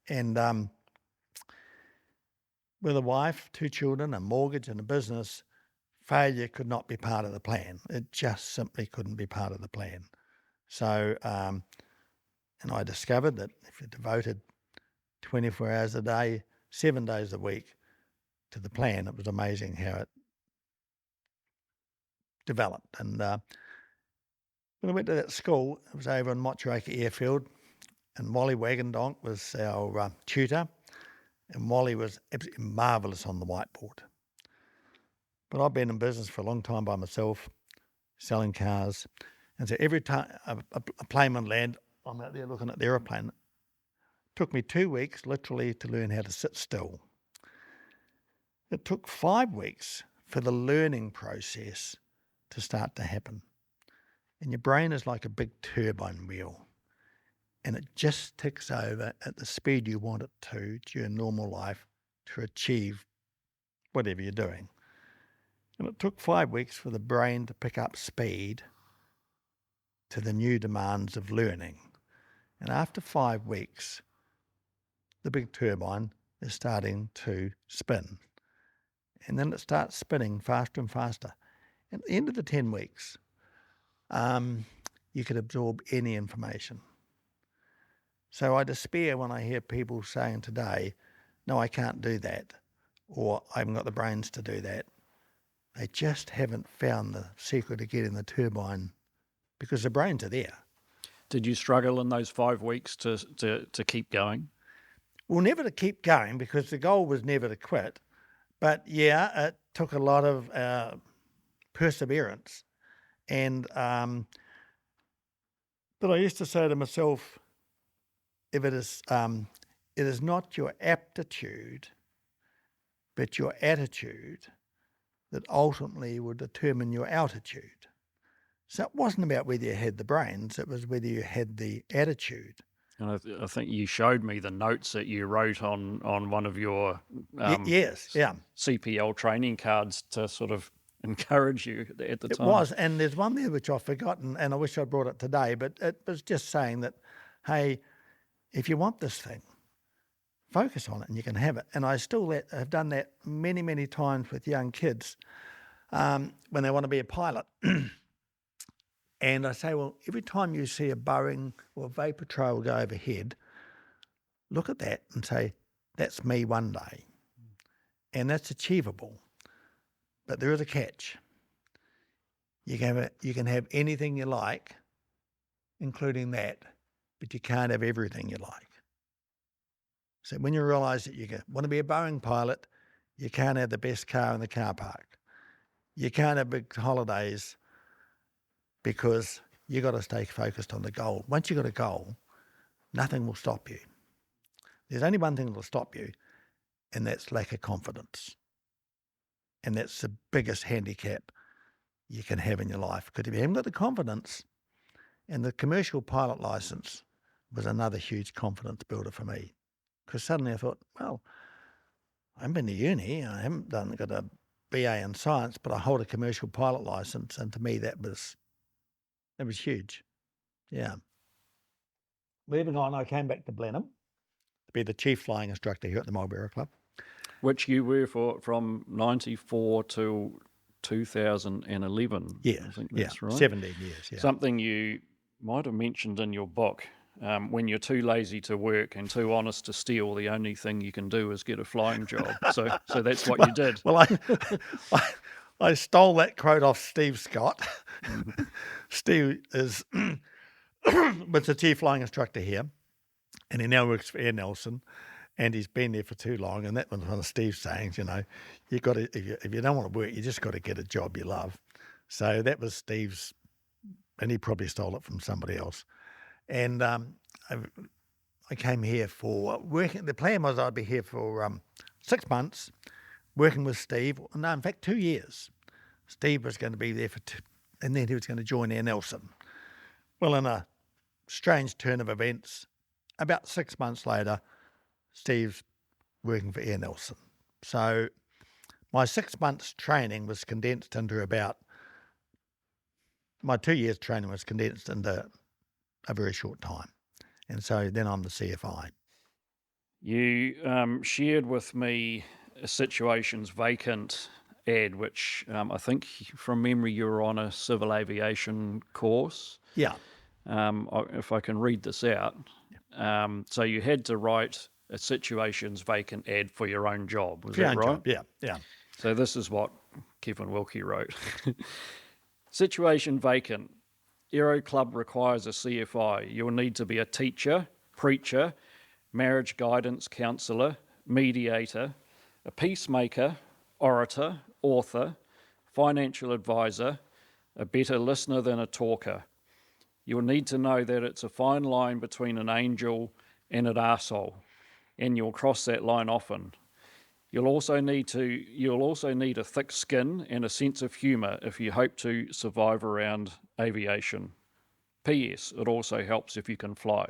And with a wife, 2 children, a mortgage and a business, failure could not be part of the plan. It just simply couldn't be part of the plan. So, and I discovered that if you devoted 24 hours a day, 7 days a week to the plan, it was amazing how it developed. And when I went to that school, it was over in Motueka Airfield, and Wally Wagondonk was our tutor, and Wally was absolutely marvellous on the whiteboard. But I've been in business for a long time by myself, selling cars, and so every time a plane would land, I'm out there looking at the aeroplane. It took me 2 weeks, literally, to learn how to sit still. It took 5 weeks for the learning process to start to happen. And your brain is like a big turbine wheel, and it just ticks over at the speed you want it to during normal life to achieve whatever you're doing. And it took 5 weeks for the brain to pick up speed to the new demands of learning. And after 5 weeks, the big turbine is starting to spin. And then it starts spinning faster and faster. At the end of the 10 weeks, you could absorb any information. So I despair when I hear people saying today, no, I can't do that, or I haven't got the brains to do that. They just haven't found the secret of getting the turbine, because the brains are there. Did you struggle in those 5 weeks to keep going? Well, never to keep going, because the goal was never to quit. But yeah, it took a lot of perseverance. And but I used to say to myself, if it is not your aptitude, but your attitude that ultimately will determine your altitude. So it wasn't about whether you had the brains, it was whether you had the attitude. And I think you showed me the notes that you wrote on one of your yes, yeah, CPL training cards to sort of encourage you at the time. It was, and there's one there which I've forgotten, and I wish I'd brought it today, but it was just saying that, hey, if you want this thing, focus on it and you can have it. And I still have done that many, many times with young kids when they want to be a pilot. And I say, well, every time you see a Boeing or a vapor trail go overhead, look at that and say, that's me one day. And that's achievable. But there is a catch. You can have anything you like, including that, but you can't have everything you like. So when you realise that you want to be a Boeing pilot, You can't have the best car in the car park. You can't have big holidays because you got to stay focused on the goal. Once you've got a goal, nothing will stop you. There's only one thing that will stop you, and that's lack of confidence. And that's the biggest handicap you can have in your life. Because if you haven't got the confidence, and the commercial pilot license was another huge confidence builder for me. Because suddenly I thought, well, I haven't been to uni, I haven't got a BA in science, but I hold a commercial pilot license, and to me that was huge. Yeah. Moving on, I came back to Blenheim to be the Chief Flying Instructor here at the Marlborough Aero Club. Which you were from 94 to 2011. Yeah, I think that's right. 17 years, yeah. Something you might have mentioned in your book. When you're too lazy to work and too honest to steal, the only thing you can do is get a flying job. So that's what you did. Well, I stole that quote off Steve Scott. Steve was the Chief Flying Instructor here, and he now works for Air Nelson, and he's been there for too long. And that was one of Steve's sayings, you got to, if you don't want to work, you just got to get a job you love. So that was Steve's, and he probably stole it from somebody else. And I came here for working. The plan was I'd be here for 6 months, working with Steve. No, in fact, 2 years. Steve was going to be there for 2, and then he was going to join Air Nelson. Well, in a strange turn of events, about 6 months later, Steve's working for Air Nelson. So my 6 months training was condensed into my 2 years training was condensed into a very short time. And so then I'm the CFI. You shared with me a situations vacant ad, which I think from memory you were on a civil aviation course. Yeah. If I can read this out. So you had to write a situations vacant ad for your own job. Was that right? Job. Yeah. So this is what Kevin Wilkey wrote. Situation vacant. Aero Club requires a CFI. You'll need to be a teacher, preacher, marriage guidance counsellor, mediator, a peacemaker, orator, author, financial advisor, a better listener than a talker. You'll need to know that it's a fine line between an angel and an arsehole, and you'll cross that line often. You'll also need a thick skin and a sense of humour if you hope to survive around aviation. P.S. It also helps if you can fly.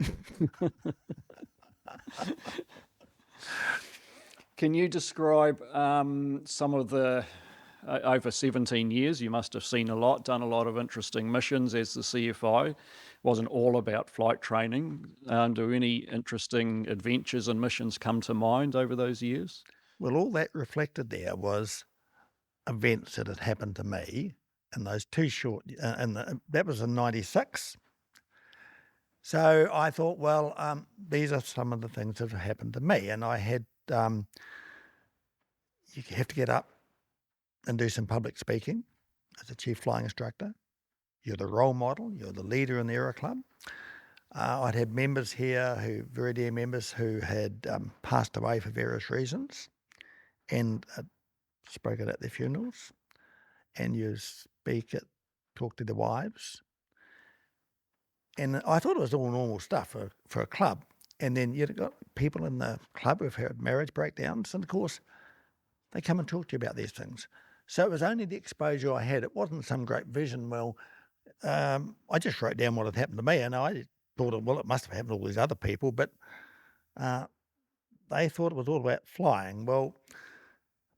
Can you describe some of the, over 17 years, you must have seen a lot, done a lot of interesting missions as the CFI. Wasn't all about flight training. Do any interesting adventures and missions come to mind over those years? Well, all that reflected there was events that had happened to me in those two short, and that was in 96. So I thought, well, these are some of the things that have happened to me. And I had, you have to get up and do some public speaking as a Chief Flying Instructor. You're the role model, you're the leader in the Aero Club. I'd had members here, very dear members, who had passed away for various reasons, and spoke at their funerals. And you talk to the wives. And I thought it was all normal stuff for a club. And then you've got people in the club who've had marriage breakdowns, and of course, they come and talk to you about these things. So it was only the exposure I had. It wasn't some great vision. Well, I just wrote down what had happened to me, and I thought, it must have happened to all these other people, but they thought it was all about flying. Well,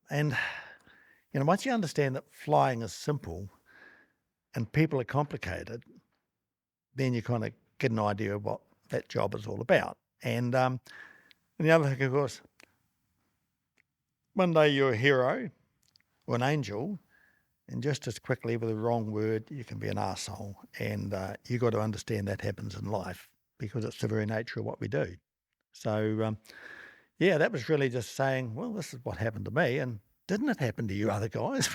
and once you understand that flying is simple and people are complicated, then you kind of get an idea of what that job is all about. And the other thing, of course, one day you're a hero or an angel, and just as quickly with the wrong word, you can be an arsehole. And you've got to understand that happens in life because it's the very nature of what we do. So, that was really just saying, well, this is what happened to me, and didn't it happen to you other guys?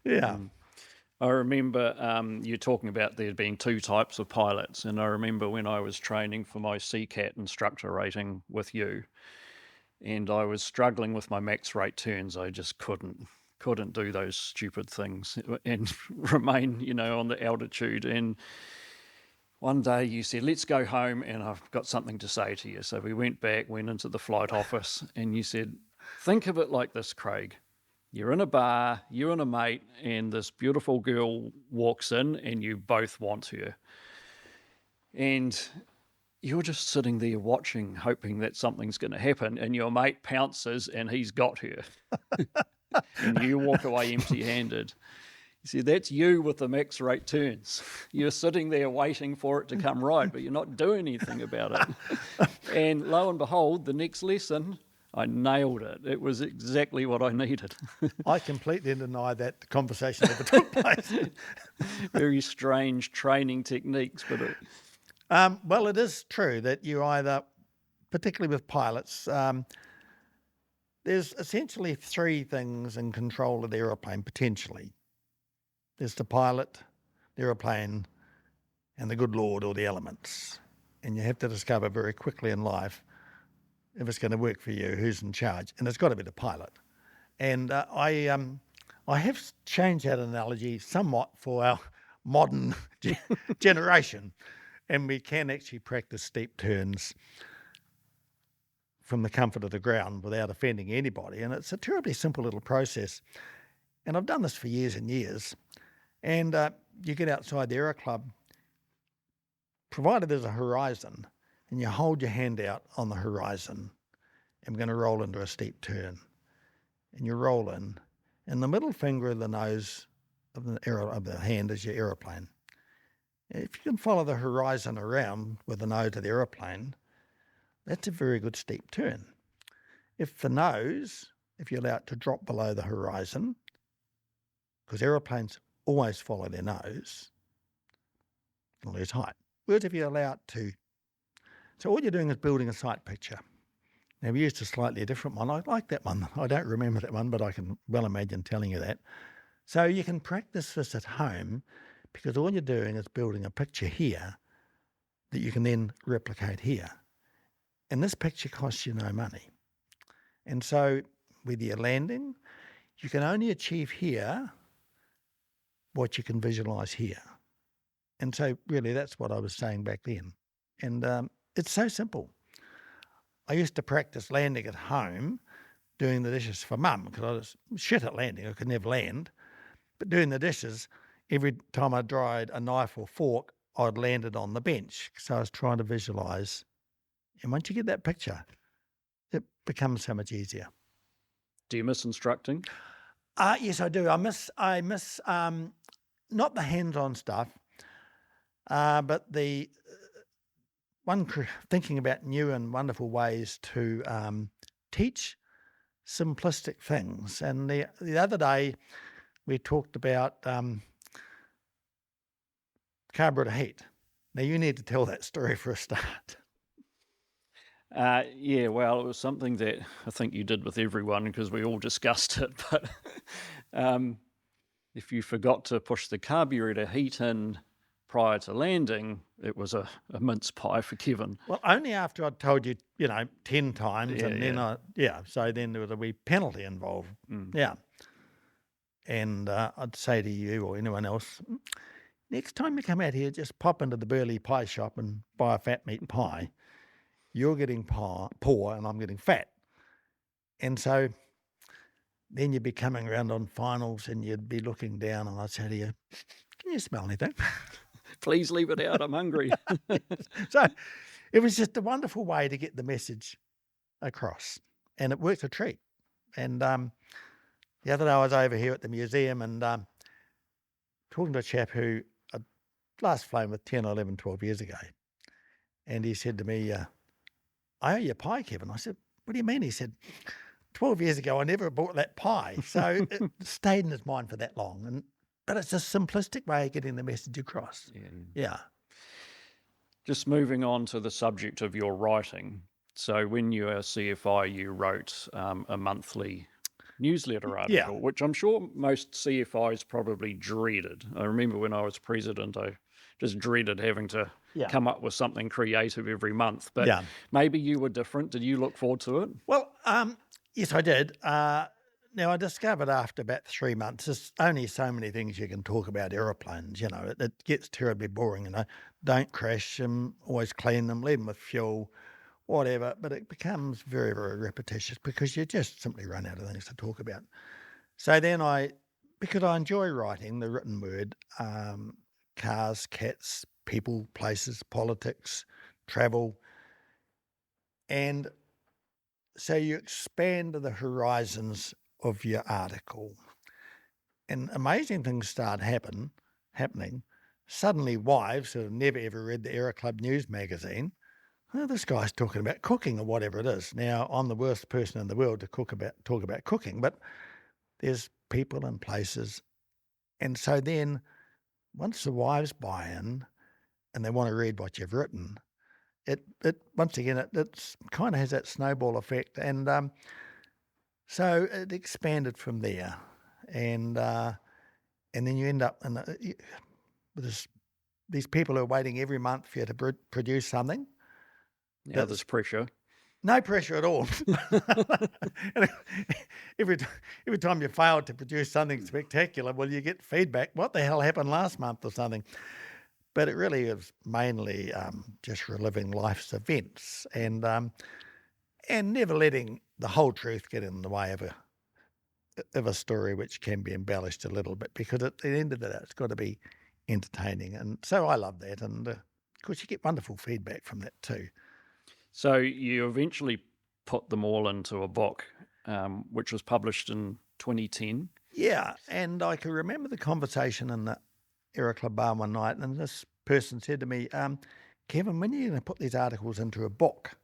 Yeah. I remember you talking about there being two types of pilots, and I remember when I was training for my CCAT instructor rating with you, and I was struggling with my max rate turns. I just couldn't do those stupid things and remain, on the altitude. And one day you said, let's go home and I've got something to say to you. So we went into the flight office, and you said, think of it like this, Craig. You're in a bar, you and a mate, and this beautiful girl walks in and you both want her. And you're just sitting there watching, hoping that something's going to happen, and your mate pounces and he's got her. And you walk away empty-handed. You see, that's you with the max rate turns. You're sitting there waiting for it to come right, but you're not doing anything about it. And lo and behold, the next lesson, I nailed it. It was exactly what I needed. I completely deny that the conversation ever took place. Very strange training techniques, but well, it is true that you either, particularly with pilots, there's essentially three things in control of the aeroplane, potentially. There's the pilot, the aeroplane, and the good Lord or the elements. And you have to discover very quickly in life, if it's going to work for you, who's in charge. And it's got to be the pilot. And I have changed that analogy somewhat for our modern generation. And we can actually practice steep turns from the comfort of the ground without offending anybody. And it's a terribly simple little process. And I've done this for years and years. And you get outside the Aero Club, provided there's a horizon, and you hold your hand out on the horizon, and we're going to roll into a steep turn. And you roll in, and the middle finger of the nose of the hand is your aeroplane. If you can follow the horizon around with the nose of the aeroplane, that's a very good steep turn. If the nose, if you allow it to drop below the horizon, because aeroplanes always follow their nose, you can lose height. Whereas if you allow it to, so all you're doing is building a sight picture. Now, we used a slightly different one. I like that one. I don't remember that one, but I can well imagine telling you that. So you can practice this at home, because all you're doing is building a picture here that you can then replicate here. And this picture costs you no money. And so with your landing, you can only achieve here what you can visualise here. And so really that's what I was saying back then. And it's so simple. I used to practice landing at home, doing the dishes for Mum, because I was shit at landing. I could never land. But doing the dishes, every time I dried a knife or fork, I'd land it on the bench. So I was trying to visualise. And once you get that picture, it becomes so much easier. do you miss instructing? Yes, I do. I miss not the hands-on stuff, but the thinking about new and wonderful ways to teach simplistic things. And the other day we talked about carburetor heat. Now you need to tell that story for a start. Yeah, well, it was something that I think you did with everyone, because we all discussed it. But if you forgot to push the carburetor heat in prior to landing, it was a mince pie for Kevin. Well, only after I'd told you, 10 times, Yeah, and then so then there was a wee penalty involved. Yeah. And I'd say to you or anyone else, next time you come out here, just pop into the Burley Pie Shop and buy a fat meat pie. You're getting poor and I'm getting fat. And so then you'd be coming around on finals and you'd be looking down and I'd say to you, can you smell anything? Please leave it out, I'm hungry. So it was just a wonderful way to get the message across. And it worked a treat. And the other day I was over here at the museum and talking to a chap who I'd last flown with 10, 11, 12 years ago. And he said to me, I owe you a pie, Kevin. I said, what do you mean? He said, 12 years ago, I never bought that pie. So it stayed in his mind for that long. But it's a simplistic way of getting the message across. Yeah. Just moving on to the subject of your writing. So when you were CFI, you wrote a monthly newsletter article, which I'm sure most CFIs probably dreaded. I remember when I was president, I just dreaded having to come up with something creative every month. But maybe you were different. Did you look forward to it? Well, Yes, I did. Now, I discovered after about 3 months, there's only so many things you can talk about aeroplanes. It gets terribly boring. Don't crash them, always clean them, leave them with fuel, whatever. But it becomes very, very repetitious because you just simply run out of things to talk about. So then because I enjoy writing the written word, cars, cats, people, places, politics, travel, and so you expand the horizons of your article, and amazing things start happening. Suddenly, wives who have never ever read the Aero Club news magazine, "Oh, this guy's talking about cooking or whatever it is." Now, I'm the worst person in the world to talk about cooking, but there's people and places, and so then once the wives buy in and they want to read what you've written, it once again it's kind of has that snowball effect, and so it expanded from there, and then you end up with these people who are waiting every month for you to produce something. Now there's pressure. No pressure at all. And every time you fail to produce something spectacular, well, you get feedback. What the hell happened last month or something? But it really is mainly just reliving life's events and never letting the whole truth get in the way of a story which can be embellished a little bit, because at the end of the day, it's got to be entertaining. And so I love that. And of course, you get wonderful feedback from that too. So you eventually put them all into a book, which was published in 2010. Yeah. And I can remember the conversation in the Aero Club bar one night, and this person said to me, "Kevin, when are you going to put these articles into a book?"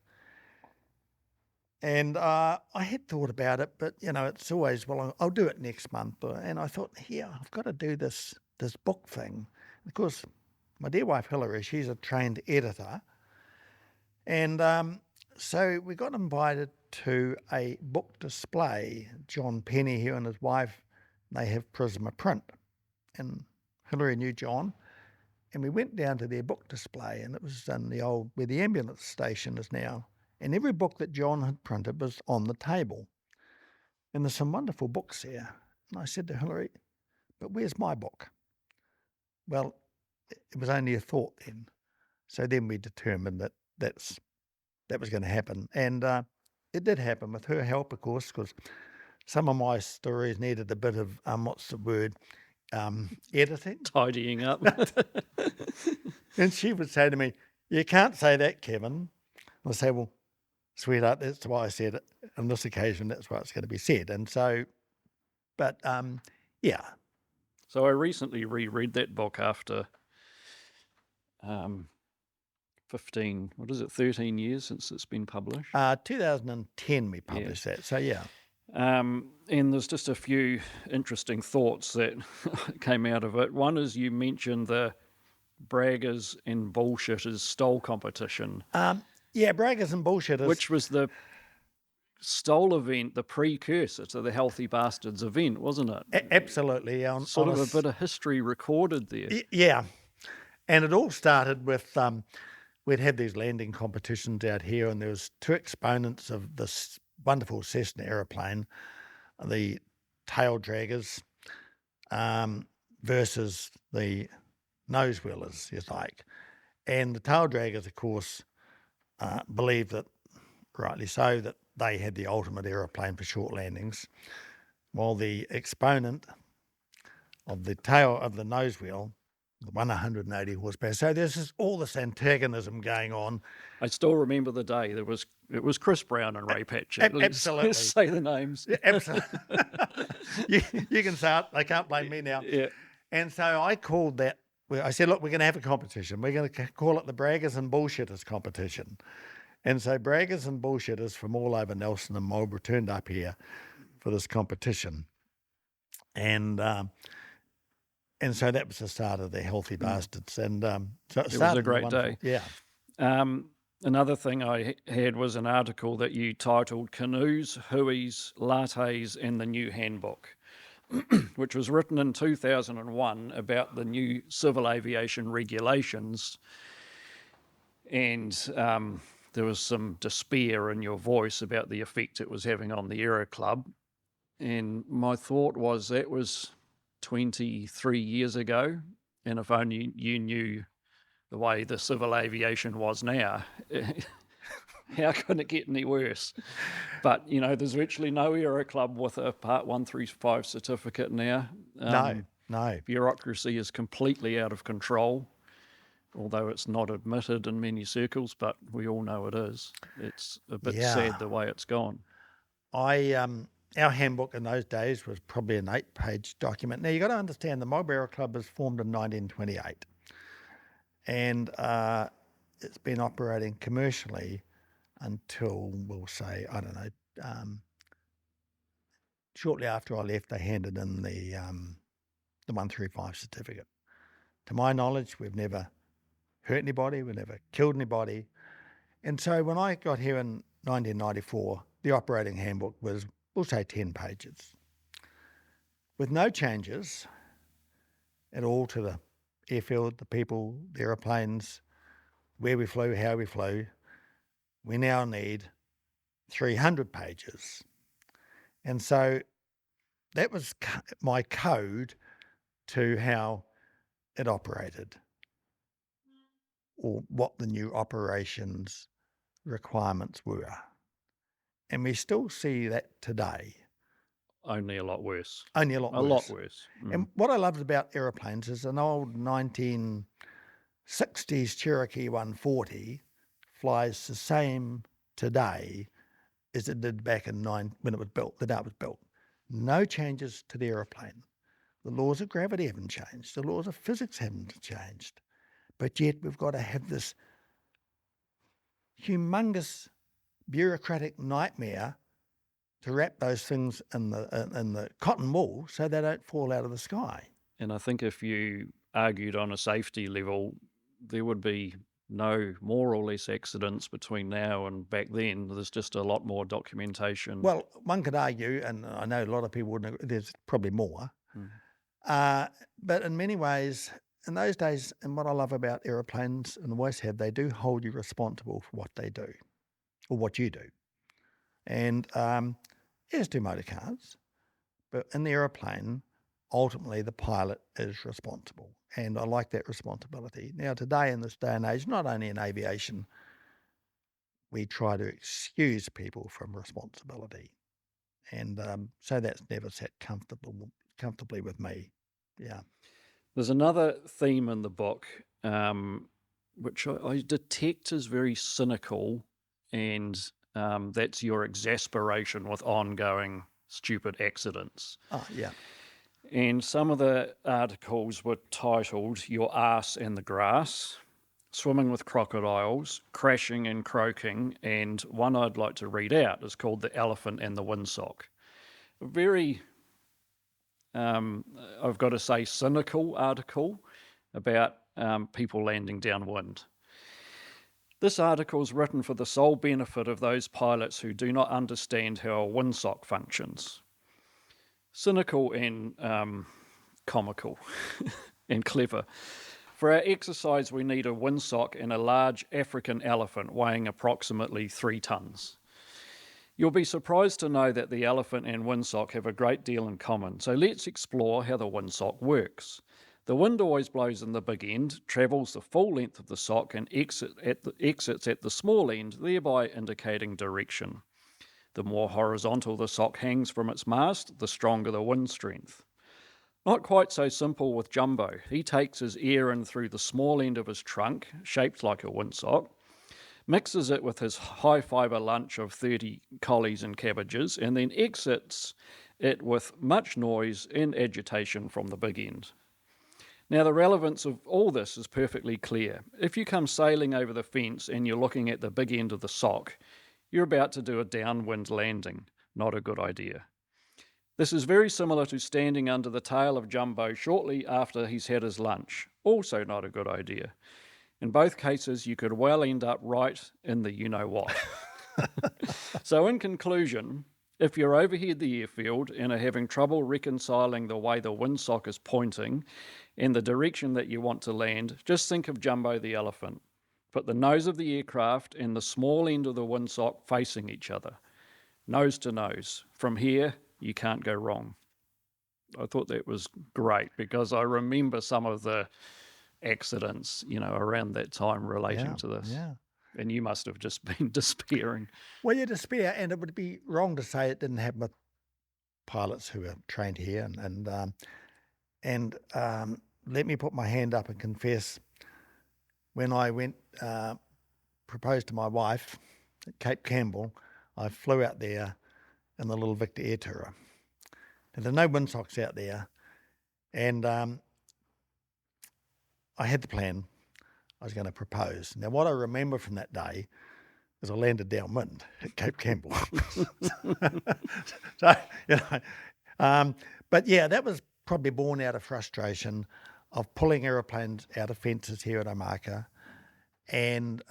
And I had thought about it, but it's always, well, I'll do it next month. And I thought, yeah, I've got to do this book thing. Of course, my dear wife Hilary, she's a trained editor, and so we got invited to a book display. John Penny here and his wife, they have Prisma Print, and Hilary knew John, and we went down to their book display, and it was in the old where the ambulance station is now. And every book that John had printed was on the table. And there's some wonderful books there. And I said to Hilary, "But where's my book?" Well, it was only a thought then. So then we determined that was going to happen. And it did happen with her help, of course, because some of my stories needed a bit of, what's the word, editing. Tidying up. And she would say to me, "You can't say that, Kevin." I say, "Well, sweetheart, that's why I said it. On this occasion, that's why it's going to be said." And so, but yeah. So I recently reread that book after 13 years since it's been published. 2010 we published that. So yeah. And there's just a few interesting thoughts that came out of it. One is you mentioned the braggers and bullshitters stole competition. Yeah, braggers and bullshitters. Which was the stole event, the precursor to the Healthy Bastards event, wasn't it? Absolutely. Sort of a bit of history recorded there. Yeah. And it all started with, we'd had these landing competitions out here, and there was two exponents of this wonderful Cessna aeroplane, the tail draggers versus the nose wheelers, if you like. And the tail draggers, of course, believed that, rightly so, that they had the ultimate aeroplane for short landings, while the exponent of the tail of the nose wheel, the 180 horsepower. So there's all this antagonism going on. I still remember the day. It was Chris Brown and Ray Patchett. Absolutely. Let's say the names. Absolutely. you can say it. They can't blame me now. Yeah. And so I called that. I said, "Look, we're going to have a competition. We're going to call it the Braggers and Bullshitters competition." And so braggers and bullshitters from all over Nelson and Marlborough turned up here for this competition. And so that was the start of the Healthy Bastards. And so it was a great day. Yeah. Another thing I had was an article that you titled Canoes, Hueys, Lattes and the New Handbook, which was written in 2001 about the new civil aviation regulations. And there was some despair in your voice about the effect it was having on the Aero Club. And my thought was that was 23 years ago, and if only you knew the way the civil aviation was now, how could it get any worse? But, there's virtually no Aero Club with a Part 135 certificate now. No. Bureaucracy is completely out of control, although it's not admitted in many circles, but we all know it is. It's a bit sad the way it's gone. Our handbook in those days was probably an 8-page document. Now, you've got to understand the Marlborough Aero Club was formed in 1928, and it's been operating commercially until, we'll say, I don't know, shortly after I left, they handed in the 135 certificate. To my knowledge, we've never hurt anybody, we've never killed anybody. And so when I got here in 1994, the operating handbook was, we'll say, 10 pages, with no changes at all to the airfield, the people, the aeroplanes, where we flew, how we flew. We now need 300 pages. And so that was my code to how it operated, or what the new operations requirements were. And we still see that today. Only a lot worse. Only a lot worse. A lot worse. And what I loved about aeroplanes is an old 1960s Cherokee 140 flies the same today as it did back in when it was built, the day it was built. No changes to the aeroplane. The laws of gravity haven't changed. The laws of physics haven't changed. But yet we've got to have this humongous bureaucratic nightmare to wrap those things in the cotton wool so they don't fall out of the sky. And I think if you argued on a safety level, there would be no more or less accidents between now and back then. There's just a lot more documentation. Well, one could argue, and I know a lot of people wouldn't agree, there's probably more. But in many ways, in those days, and what I love about aeroplanes, and always have, they do hold you responsible for what they do, or what you do. And as do motor cars, but in the aeroplane, ultimately the pilot is responsible. And I like that responsibility. Now, today, in this day and age, not only in aviation, we try to excuse people from responsibility. And so that's never sat comfortably with me. Yeah. There's another theme in the book, which I detect is very cynical, and that's your exasperation with ongoing stupid accidents. Oh, yeah. And some of the articles were titled Your Arse and the Grass, Swimming with Crocodiles, Crashing and Croaking, and one I'd like to read out is called The Elephant and the Windsock. A very, I've got to say, cynical article about people landing downwind. This article is written for the sole benefit of those pilots who do not understand how a windsock functions. Cynical and comical and clever. For our exercise, we need a windsock and a large African elephant weighing approximately 3 tons. You'll be surprised to know that the elephant and windsock have a great deal in common, so let's explore how the windsock works. The wind always blows in the big end, travels the full length of the sock and exits at the small end, thereby indicating direction. The more horizontal the sock hangs from its mast, the stronger the wind strength. Not quite so simple with Jumbo. He takes his air in through the small end of his trunk, shaped like a windsock, mixes it with his high-fibre lunch of 30 collies and cabbages, and then exits it with much noise and agitation from the big end. Now, the relevance of all this is perfectly clear. If you come sailing over the fence and you're looking at the big end of the sock, you're about to do a downwind landing. Not a good idea. This is very similar to standing under the tail of Jumbo shortly after he's had his lunch. Also not a good idea. In both cases, you could well end up right in the you-know-what. So in conclusion, if you're overhead the airfield and are having trouble reconciling the way the windsock is pointing and the direction that you want to land, just think of Jumbo the elephant. Put the nose of the aircraft and the small end of the windsock facing each other, nose to nose. From here, you can't go wrong. I thought that was great because I remember some of the accidents, around that time relating to this. Yeah. And you must have just been despairing. Well, you despair, and it would be wrong to say it didn't happen with pilots who are trained here. And let me put my hand up and confess, when I went proposed to my wife at Cape Campbell, I flew out there in the little Victor Air Tourer. And there are no windsocks out there, and I had the plan. I was going to propose. Now, what I remember from that day is I landed downwind at Cape Campbell. So, but yeah, that was probably born out of frustration of pulling aeroplanes out of fences here at Omaka. And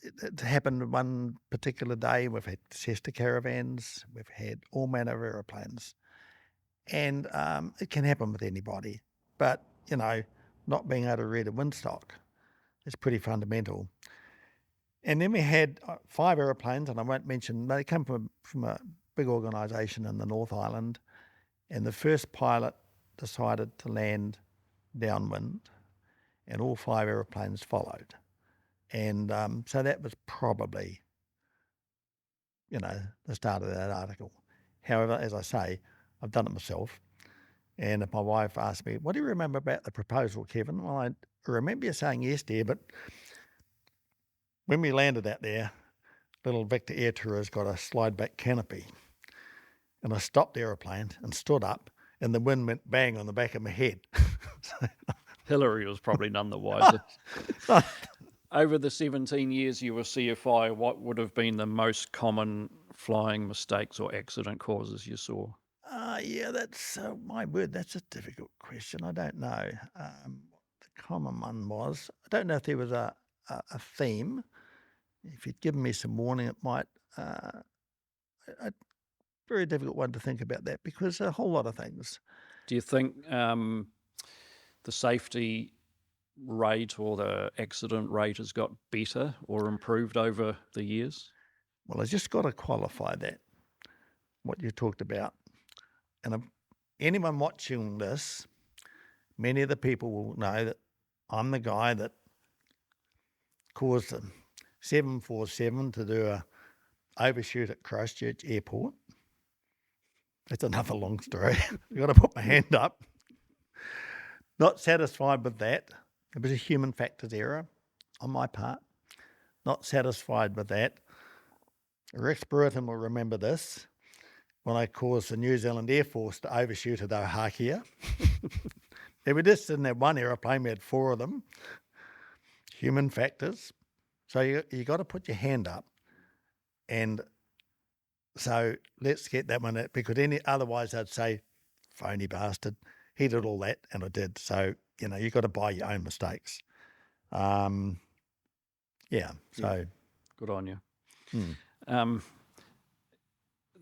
it happened one particular day. We've had Cessna caravans, we've had all manner of aeroplanes. And it can happen with anybody. But, not being able to read a windsock is pretty fundamental. And then we had 5 aeroplanes, and I won't mention, they come from a big organisation in the North Island, and the first pilot decided to land downwind, and all 5 aeroplanes followed. And so that was probably, the start of that article. However, as I say, I've done it myself. And if my wife asked me, what do you remember about the proposal, Kevin? Well, I remember you saying yes, dear, but when we landed out there, little Victor Air Tourer's got a slide back canopy. And I stopped the aeroplane and stood up, and the wind went bang on the back of my head. Hillary was probably none the wiser. Over the 17 years you were CFI, what would have been the most common flying mistakes or accident causes you saw? Yeah, that's my word. That's a difficult question. I don't know. What the common one was. I don't know if there was a theme. If you'd given me some warning, it might. A very difficult one to think about that, because a whole lot of things. Do you think the safety rate or the accident rate has got better or improved over the years? Well, I just got to qualify that, what you talked about. And if anyone watching this, many of the people will know that I'm the guy that caused the 747 to do a overshoot at Christchurch Airport. That's another long story. I've got to put my hand up. Not satisfied with that. It was a human factors error on my part. Not satisfied with that. Rex Burton will remember this, when I caused the New Zealand Air Force to overshoot at Ohakea. We just didn't have one aeroplane, we had 4 of them. Human factors. So you got to put your hand up. And so let's get that one, because otherwise they'd say, phony bastard, he did all that, and I did. So, you've got to buy your own mistakes. So. Good on you.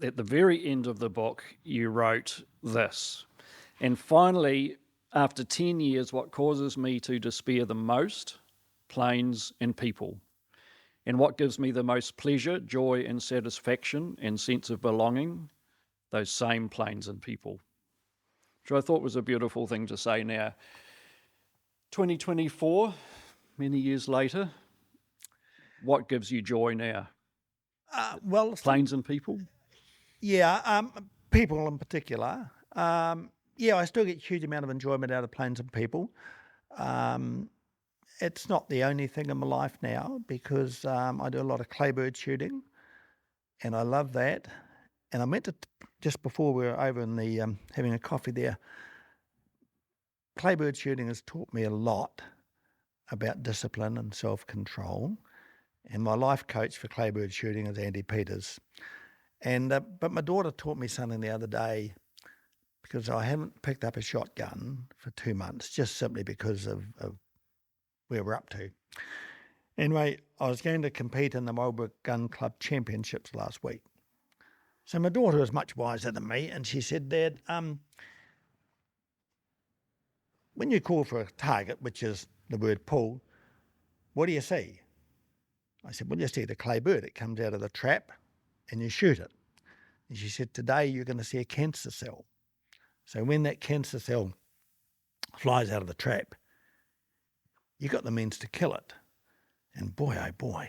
At the very end of the book, you wrote this. And finally, after 10 years, what causes me to despair the most? Planes and people. And what gives me the most pleasure, joy and satisfaction and sense of belonging? Those same planes and people. Which I thought was a beautiful thing to say now. 2024, many years later, what gives you joy now? Planes and people? Yeah, people in particular. I still get a huge amount of enjoyment out of planes and people. It's not the only thing in my life now, because I do a lot of claybird shooting, and I love that. And I meant to, just before we were over in the having a coffee there, claybird shooting has taught me a lot about discipline and self-control. And my life coach for claybird shooting is Andy Peters. And but my daughter taught me something the other day, because I haven't picked up a shotgun for 2 months, just simply because of where we're up to. Anyway, I was going to compete in the Marlborough Gun Club Championships last week. So my daughter is much wiser than me, and she said, Dad, when you call for a target, which is the word pull, what do you see? I said, well, you see the clay bird. It comes out of the trap and you shoot it. And she said, today you're going to see a cancer cell. So when that cancer cell flies out of the trap, you got the means to kill it. And boy, oh boy,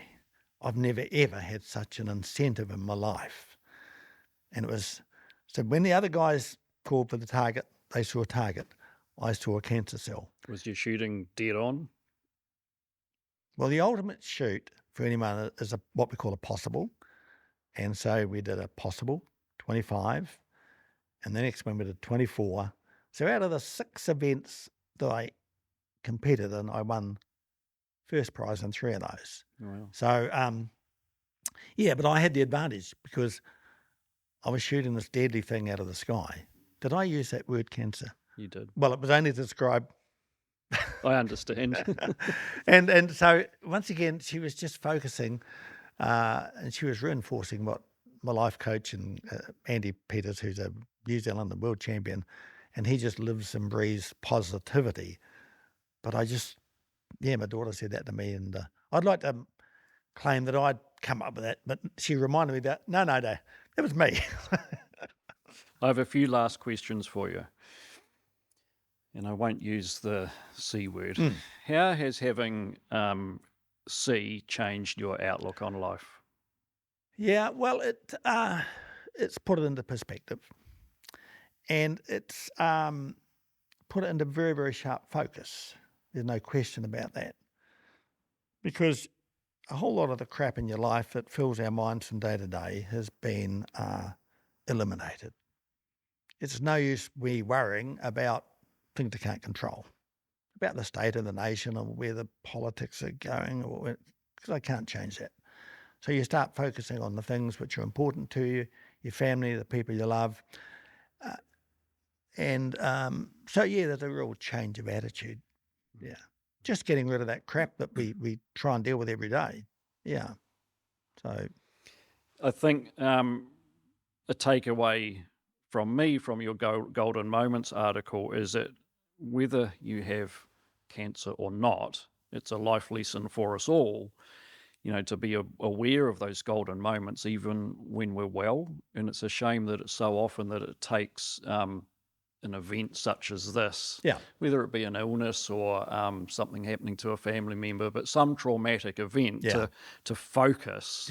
I've never ever had such an incentive in my life. And it was, so when the other guys called for the target, they saw a target. I saw a cancer cell. Was your shooting dead on? Well, the ultimate shoot for anyone is what we call a possible. And so we did a possible, 25, and the next one we did 24. So out of the 6 events that I competed in, I won first prize in 3 of those. Wow. So, yeah, but I had the advantage because I was shooting this deadly thing out of the sky. Did I use that word, cancer? You did. Well, it was only to describe. I understand. And so, once again, she was just focusing, and she was reinforcing what my life coach and Andy Peters, who's a New Zealand and world champion, and he just lives and breathes positivity. But I just, yeah, my daughter said that to me, and I'd like to claim that I'd come up with that, but she reminded me that, no, that was me. I have a few last questions for you, and I won't use the C word. How has having C changed your outlook on life? Yeah, well, it's put it into perspective, and it's put it into very, very sharp focus. There's no question about that, because a whole lot of the crap in your life that fills our minds from day to day has been eliminated. It's no use we worrying about things they can't control, about the state of the nation or where the politics are going, because I can't change that. So you start focusing on the things which are important to you, your family, the people you love. So, yeah, there's a real change of attitude. Yeah. Just getting rid of that crap that we try and deal with every day. Yeah. So I think a takeaway from me from your Golden Moments article is that whether you have cancer or not, it's a life lesson for us all, to be aware of those golden moments even when we're well. And it's a shame that it's so often that it takes an event such as this, whether it be an illness or something happening to a family member, but some traumatic event to focus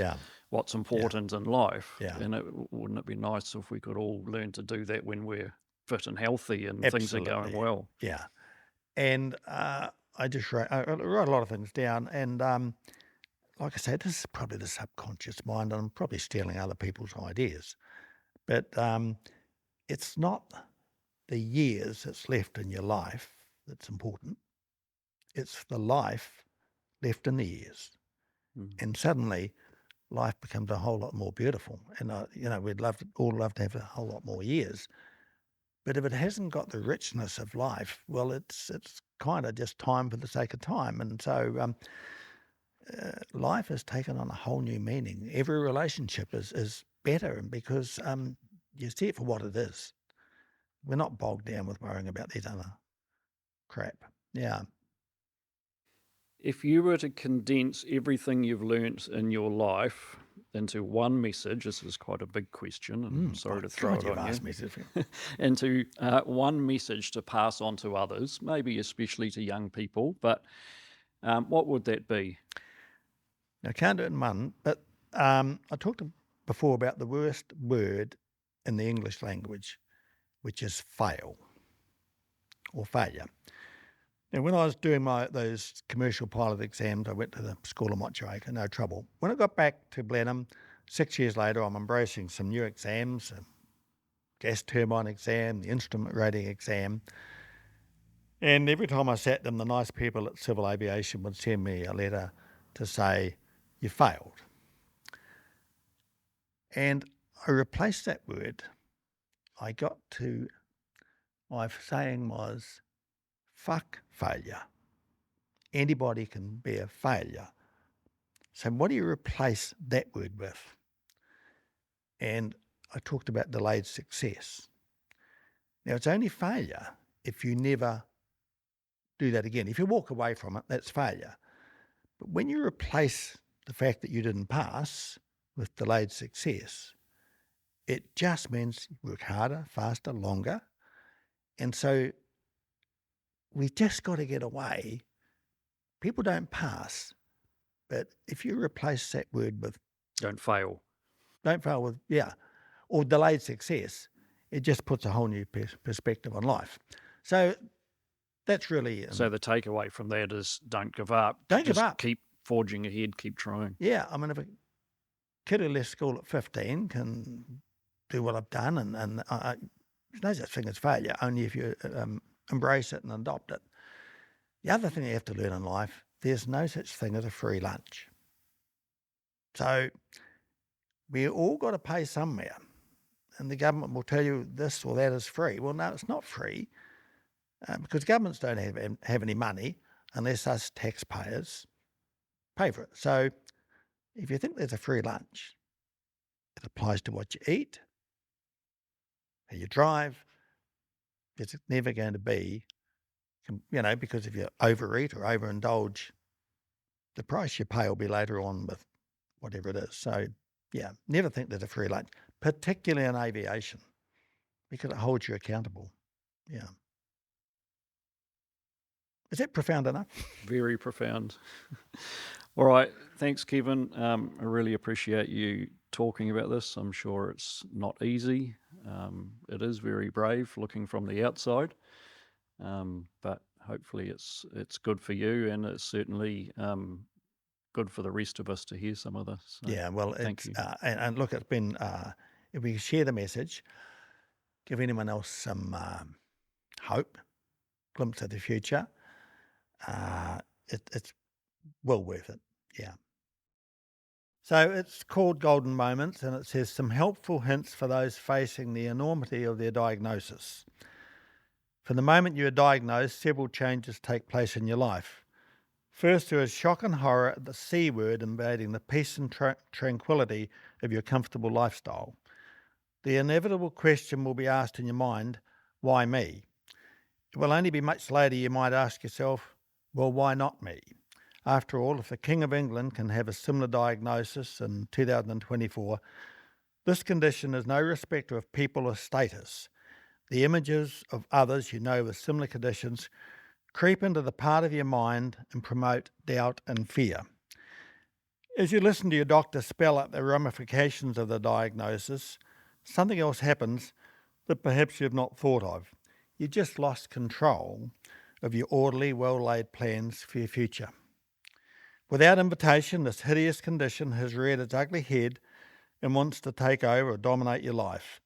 what's important in life. And wouldn't it be nice if we could all learn to do that when we're fit and healthy and things are going well? Yeah. And I just wrote a lot of things down, and like I said, this is probably the subconscious mind, and I'm probably stealing other people's ideas. But it's not the years that's left in your life that's important. It's the life left in the years. And suddenly life becomes a whole lot more beautiful. And, we'd all love to have a whole lot more years. But if it hasn't got the richness of life, well, it's kind of just time for the sake of time. And so life has taken on a whole new meaning. Every relationship is better because you see it for what it is. We're not bogged down with worrying about these other crap. Yeah. If you were to condense everything you've learnt in your life into one message, this is quite a big question, and I'm sorry to throw it on you, into one message to pass on to others, maybe especially to young people, but what would that be? I can't do it in one, but I talked before about the worst word in the English language, which is fail or failure. Now, when I was doing those commercial pilot exams, I went to the School of Motueka, no trouble. When I got back to Blenheim, 6 years later, I'm embracing some new exams, a gas turbine exam, the instrument rating exam. And every time I sat them, the nice people at Civil Aviation would send me a letter to say, you failed. And I replaced that word. I got to, my saying was, fuck failure. Anybody can be a failure. So what do you replace that word with? And I talked about delayed success. Now, it's only failure if you never do that again. If you walk away from it, that's failure. But when you replace the fact that you didn't pass with delayed success, it just means you work harder, faster, longer. And so we just got to get away. People don't pass, but if you replace that word with Don't fail. or delayed success, it just puts a whole new perspective on life. So that's really... So the takeaway from that is don't give up. Don't give up. Keep forging ahead, keep trying. Yeah, I mean, if a kid who left school at 15 can do what I've done, and there's no such thing as failure, only if you embrace it and adopt it. The other thing you have to learn in life, there's no such thing as a free lunch. So we all got to pay somewhere, and the government will tell you this or that is free. Well, no, it's not free, because governments don't have any money unless us taxpayers pay for it. So if you think there's a free lunch, it applies to what you eat, how you drive. It's never going to be, because if you overeat or overindulge, the price you pay will be later on with whatever it is. So, yeah, never think there's a free lunch, particularly in aviation, because it holds you accountable. Yeah. Is that profound enough? Very profound. All right. Thanks, Kevin. I really appreciate you talking about this. I'm sure it's not easy. It is very brave looking from the outside, but hopefully it's good for you, and it's certainly good for the rest of us to hear some of this. So, yeah, well, thank you. And look, it's been, if we share the message, give anyone else some hope, glimpse of the future, it's well worth it. Yeah. So it's called Golden Moments, and it says some helpful hints for those facing the enormity of their diagnosis. From the moment you are diagnosed, several changes take place in your life. First, there is shock and horror at the C word invading the peace and tranquility of your comfortable lifestyle. The inevitable question will be asked in your mind, why me? It will only be much later you might ask yourself, well, why not me? After all, if the King of England can have a similar diagnosis in 2024, this condition is no respecter of people or status. The images of others you know with similar conditions creep into the part of your mind and promote doubt and fear. As you listen to your doctor spell out the ramifications of the diagnosis, something else happens that perhaps you've not thought of. You just lost control of your orderly, well-laid plans for your future. Without invitation, this hideous condition has reared its ugly head and wants to take over or dominate your life.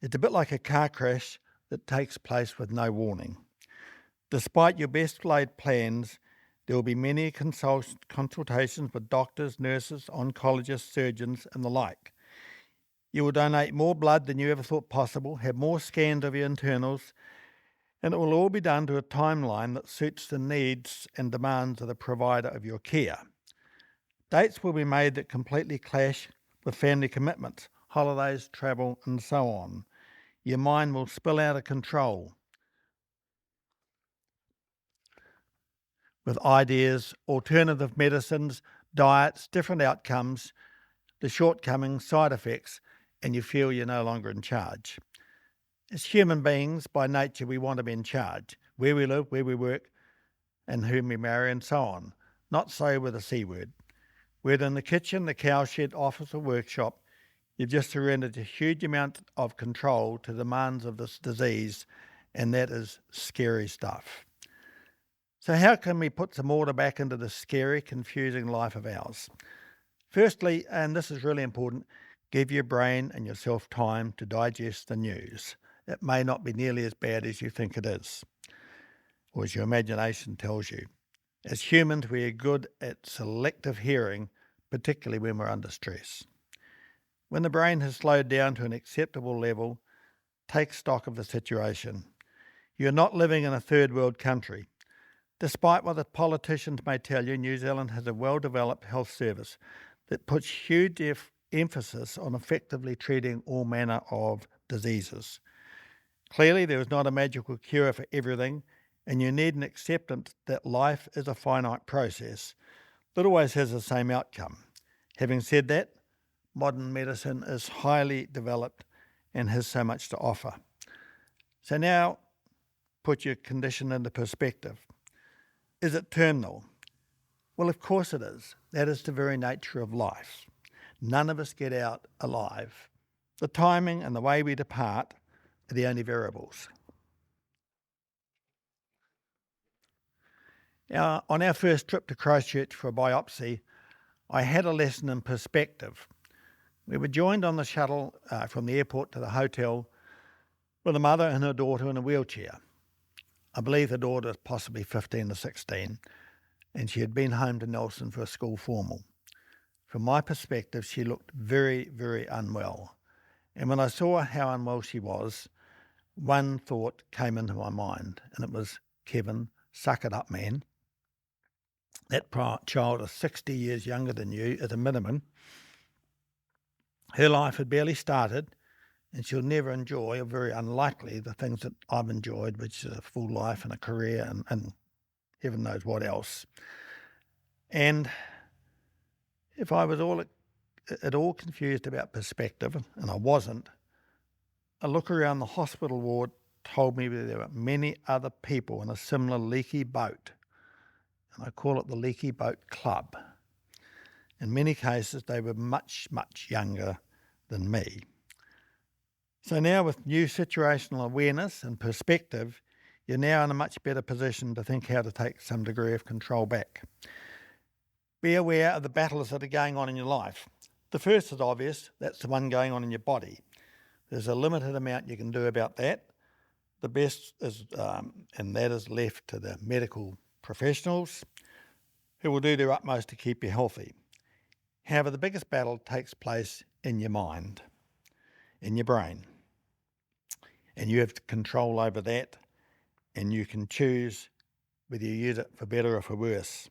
It's a bit like a car crash that takes place with no warning. Despite your best laid plans, there will be many consultations with doctors, nurses, oncologists, surgeons, and the like. You will donate more blood than you ever thought possible, have more scans of your internals, and it will all be done to a timeline that suits the needs and demands of the provider of your care. Dates will be made that completely clash with family commitments, holidays, travel, and so on. Your mind will spill out of control with ideas, alternative medicines, diets, different outcomes, the shortcomings, side effects, and you feel you're no longer in charge. As human beings, by nature, we want to be in charge. Where we live, where we work, and whom we marry, and so on. Not so with the C word. Whether in the kitchen, the cowshed, office, or workshop, you've just surrendered a huge amount of control to the demands of this disease, and that is scary stuff. So how can we put some order back into this scary, confusing life of ours? Firstly, and this is really important, give your brain and yourself time to digest the news. It may not be nearly as bad as you think it is, or as your imagination tells you. As humans, we are good at selective hearing, particularly when we're under stress. When the brain has slowed down to an acceptable level, take stock of the situation. You're not living in a third world country. Despite what the politicians may tell you, New Zealand has a well-developed health service that puts huge emphasis on effectively treating all manner of diseases. Clearly, there is not a magical cure for everything, and you need an acceptance that life is a finite process. that always has the same outcome. Having said that, modern medicine is highly developed and has so much to offer. So now put your condition into perspective. Is it terminal? Well, of course it is. That is the very nature of life. None of us get out alive. The timing and the way we depart are the only variables. Now, on our first trip to Christchurch for a biopsy, I had a lesson in perspective. We were joined on the shuttle from the airport to the hotel with a mother and her daughter in a wheelchair. I believe the daughter was possibly 15 or 16, and she had been home to Nelson for a school formal. From my perspective, she looked very, very unwell. And when I saw how unwell she was, one thought came into my mind, and it was, Kevin, suck it up, man. That child is 60 years younger than you at a minimum. Her life had barely started, and she'll never enjoy, or very unlikely, the things that I've enjoyed, which is a full life and a career and heaven knows what else. And if I was at all confused about perspective, and I wasn't, a look around the hospital ward told me that there were many other people in a similar leaky boat. And I call it the Leaky Boat Club. In many cases, they were much, much younger than me. So now with new situational awareness and perspective, you're now in a much better position to think how to take some degree of control back. Be aware of the battles that are going on in your life. The first is obvious, that's the one going on in your body. There's a limited amount you can do about that. The best is, and that is left to the medical professionals who will do their utmost to keep you healthy. However, the biggest battle takes place in your mind, in your brain. And you have control over that, and you can choose whether you use it for better or for worse.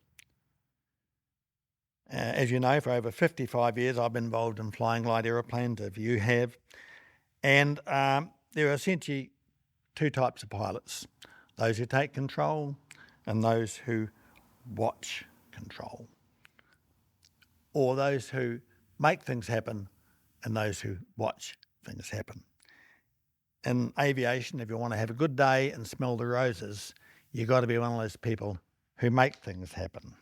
As you know, for over 55 years, I've been involved in flying light aeroplanes, if you have. And there are essentially two types of pilots, those who take control and those who watch control, or those who make things happen and those who watch things happen. In aviation, if you want to have a good day and smell the roses, you've got to be one of those people who make things happen.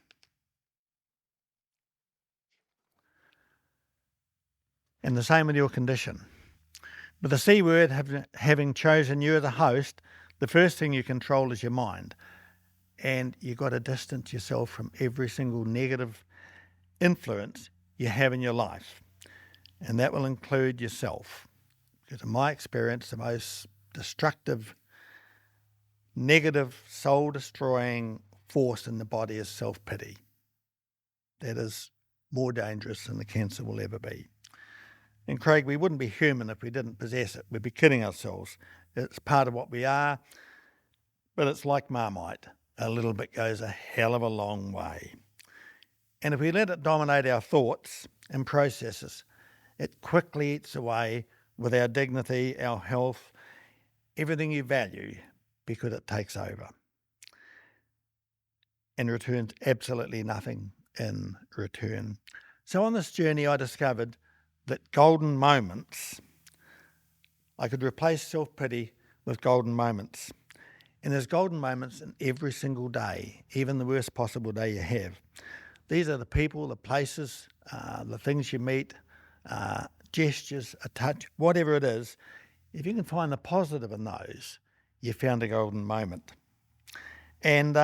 And the same with your condition. With the C word having chosen you as a host, the first thing you control is your mind. And you've got to distance yourself from every single negative influence you have in your life. And that will include yourself. Because in my experience, the most destructive, negative, soul-destroying force in the body is self-pity. That is more dangerous than the cancer will ever be. And Craig, we wouldn't be human if we didn't possess it. We'd be kidding ourselves. It's part of what we are, but it's like Marmite. A little bit goes a hell of a long way. And if we let it dominate our thoughts and processes, it quickly eats away with our dignity, our health, everything you value, because it takes over and returns absolutely nothing in return. So on this journey, I discovered that golden moments, I could replace self-pity with golden moments. And there's golden moments in every single day, even the worst possible day you have. These are the people, the places, the things you meet, gestures, a touch, whatever it is. If you can find the positive in those, you found a golden moment. And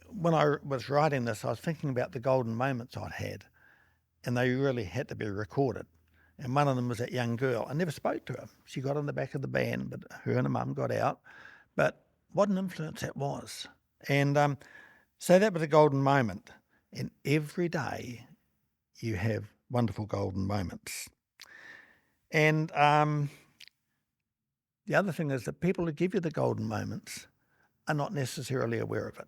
when I was writing this, I was thinking about the golden moments I'd had, and they really had to be recorded. And one of them was that young girl. I never spoke to her. She got on the back of the van, but her and her mum got out. But what an influence that was. And so that was a golden moment. And every day you have wonderful golden moments. And the other thing is that people who give you the golden moments are not necessarily aware of it.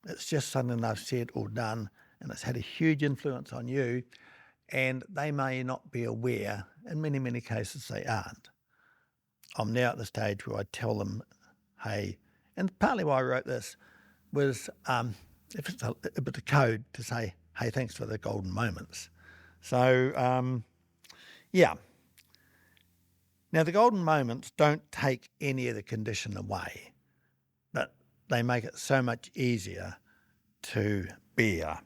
It's just something they've said or done, and it's had a huge influence on you, and they may not be aware. In many, many cases, they aren't. I'm now at the stage where I tell them, hey, and partly why I wrote this was if it's a bit of code to say, hey, thanks for the golden moments. So, yeah. Now, the golden moments don't take any of the condition away, but they make it so much easier to bear.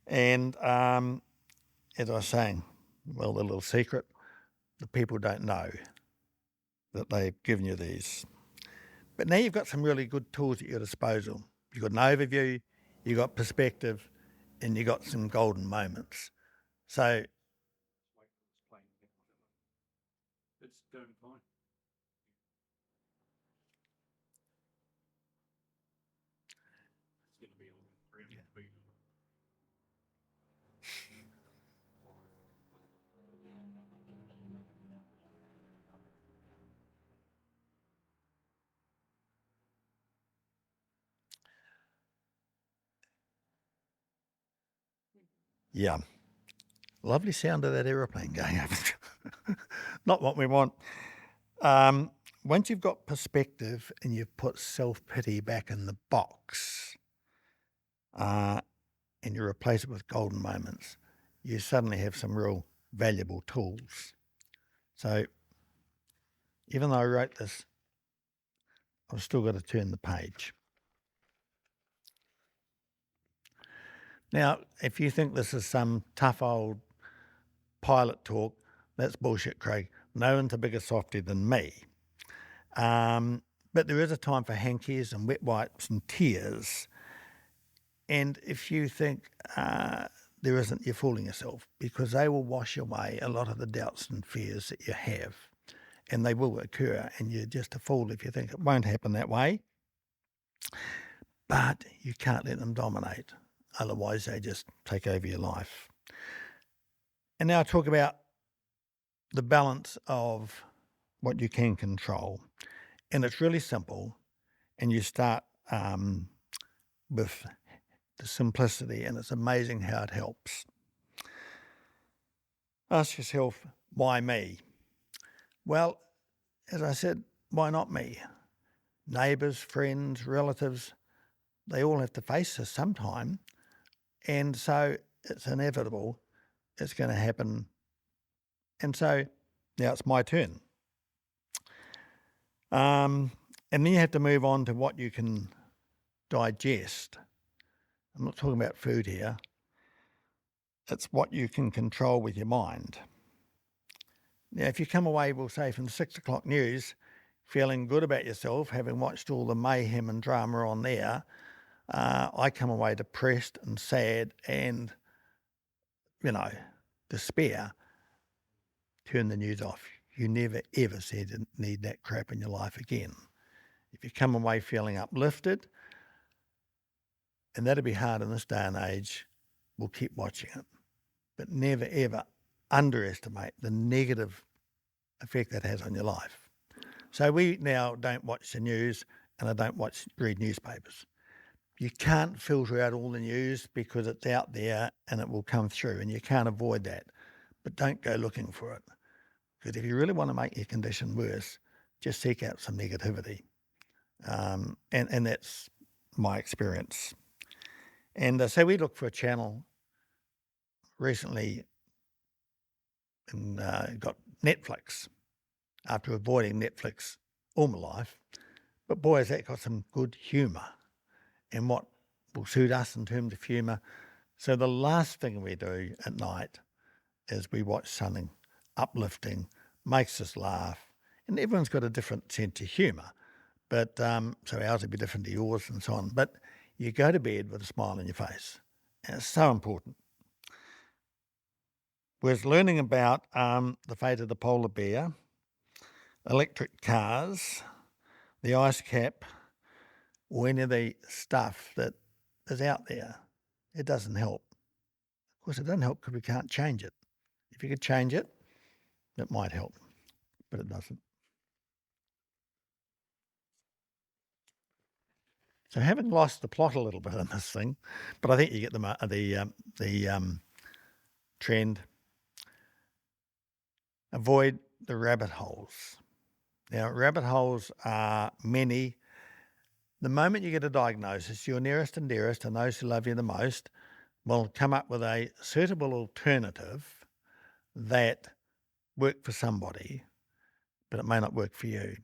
And as I was saying, well, the little secret, the people don't know that they've given you these. But now you've got some really good tools at your disposal. You've got an overview, you've got perspective, and you've got some golden moments. So It's going fine. It's going to be on 300 feet. yeah, lovely sound of that aeroplane going up. Not what we want. Once you've got perspective and you've put self-pity back in the box, and you replace it with golden moments, you suddenly have some real valuable tools. So even though I wrote this, I've still got to turn the page. Now, if you think this is some tough old pilot talk, that's bullshit, Craig. No one's a bigger softy than me. But there is a time for hankies and wet wipes and tears. And if you think there isn't, you're fooling yourself, because they will wash away a lot of the doubts and fears that you have. And they will occur, and you're just a fool if you think it won't happen that way. But you can't let them dominate. Otherwise, they just take over your life. And now I talk about the balance of what you can control. And it's really simple. And you start with the simplicity, and it's amazing how it helps. Ask yourself, why me? Well, as I said, why not me? Neighbours, friends, relatives, they all have to face this sometime. And so it's inevitable. It's going to happen. And so now it's my turn. And then you have to move on to what you can digest. I'm not talking about food here. It's what you can control with your mind. Now, if you come away, we'll say, from the 6 o'clock news, feeling good about yourself, having watched all the mayhem and drama on there, I come away depressed and sad and, despair. Turn the news off. You never, ever said you need that crap in your life again. If you come away feeling uplifted, and that'd be hard in this day and age, we'll keep watching it. But never, ever underestimate the negative effect that has on your life. So we now don't watch the news, and I don't read newspapers. You can't filter out all the news because it's out there and it will come through, and you can't avoid that. But don't go looking for it. Because if you really want to make your condition worse, just seek out some negativity. And that's my experience. And so we looked for a channel recently and got Netflix after avoiding Netflix all my life. But boy, has that got some good humour and what will suit us in terms of humour. So the last thing we do at night is we watch something uplifting, makes us laugh. And everyone's got a different sense of humour. But so ours will be different to yours and so on. But you go to bed with a smile on your face. And it's so important. Whereas learning about the fate of the polar bear, electric cars, the ice cap, or any of the stuff that is out there, it doesn't help. Of course, it doesn't help because we can't change it. If you could change it, it might help, but it doesn't. So having lost the plot a little bit on this thing, but I think you get the trend. Avoid the rabbit holes. Now, rabbit holes are many, The moment you get a diagnosis, your nearest and dearest and those who love you the most will come up with a suitable alternative that worked for somebody, but it may not work for you.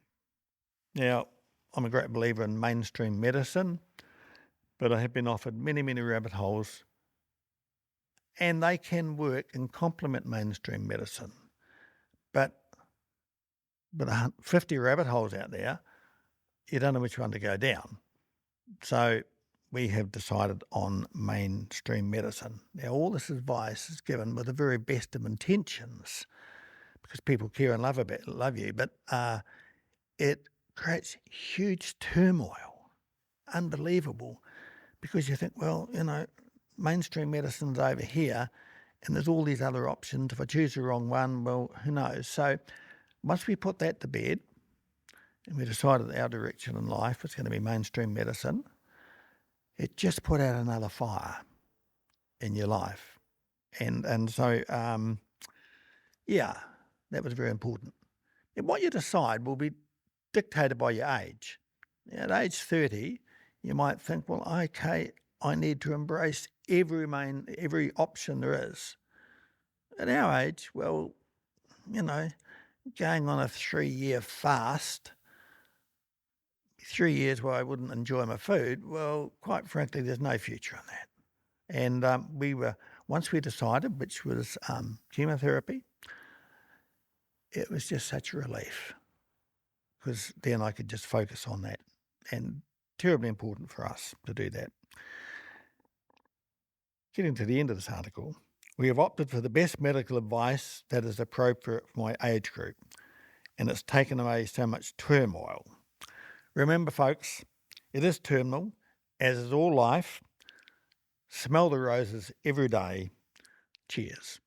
Now, I'm a great believer in mainstream medicine, but I have been offered many, many rabbit holes, and they can work and complement mainstream medicine. But 50 rabbit holes out there, you don't know which one to go down. So we have decided on mainstream medicine. Now, all this advice is given with the very best of intentions because people care and love you, but it creates huge turmoil, unbelievable, because you think, well, mainstream medicine's over here and there's all these other options. If I choose the wrong one, well, who knows? So once we put that to bed and we decided that our direction in life was going to be mainstream medicine, it just put out another fire in your life. And so, that was very important. And what you decide will be dictated by your age. At age 30, you might think, well, okay, I need to embrace every option there is. At our age, well, going on a 3-year fast, 3 years where I wouldn't enjoy my food, well, quite frankly, there's no future in that. And once we decided, which was chemotherapy, it was just such a relief because then I could just focus on that, and terribly important for us to do that. Getting to the end of this article, we have opted for the best medical advice that is appropriate for my age group, and it's taken away so much turmoil. Remember, folks, it is terminal, as is all life. Smell the roses every day. Cheers.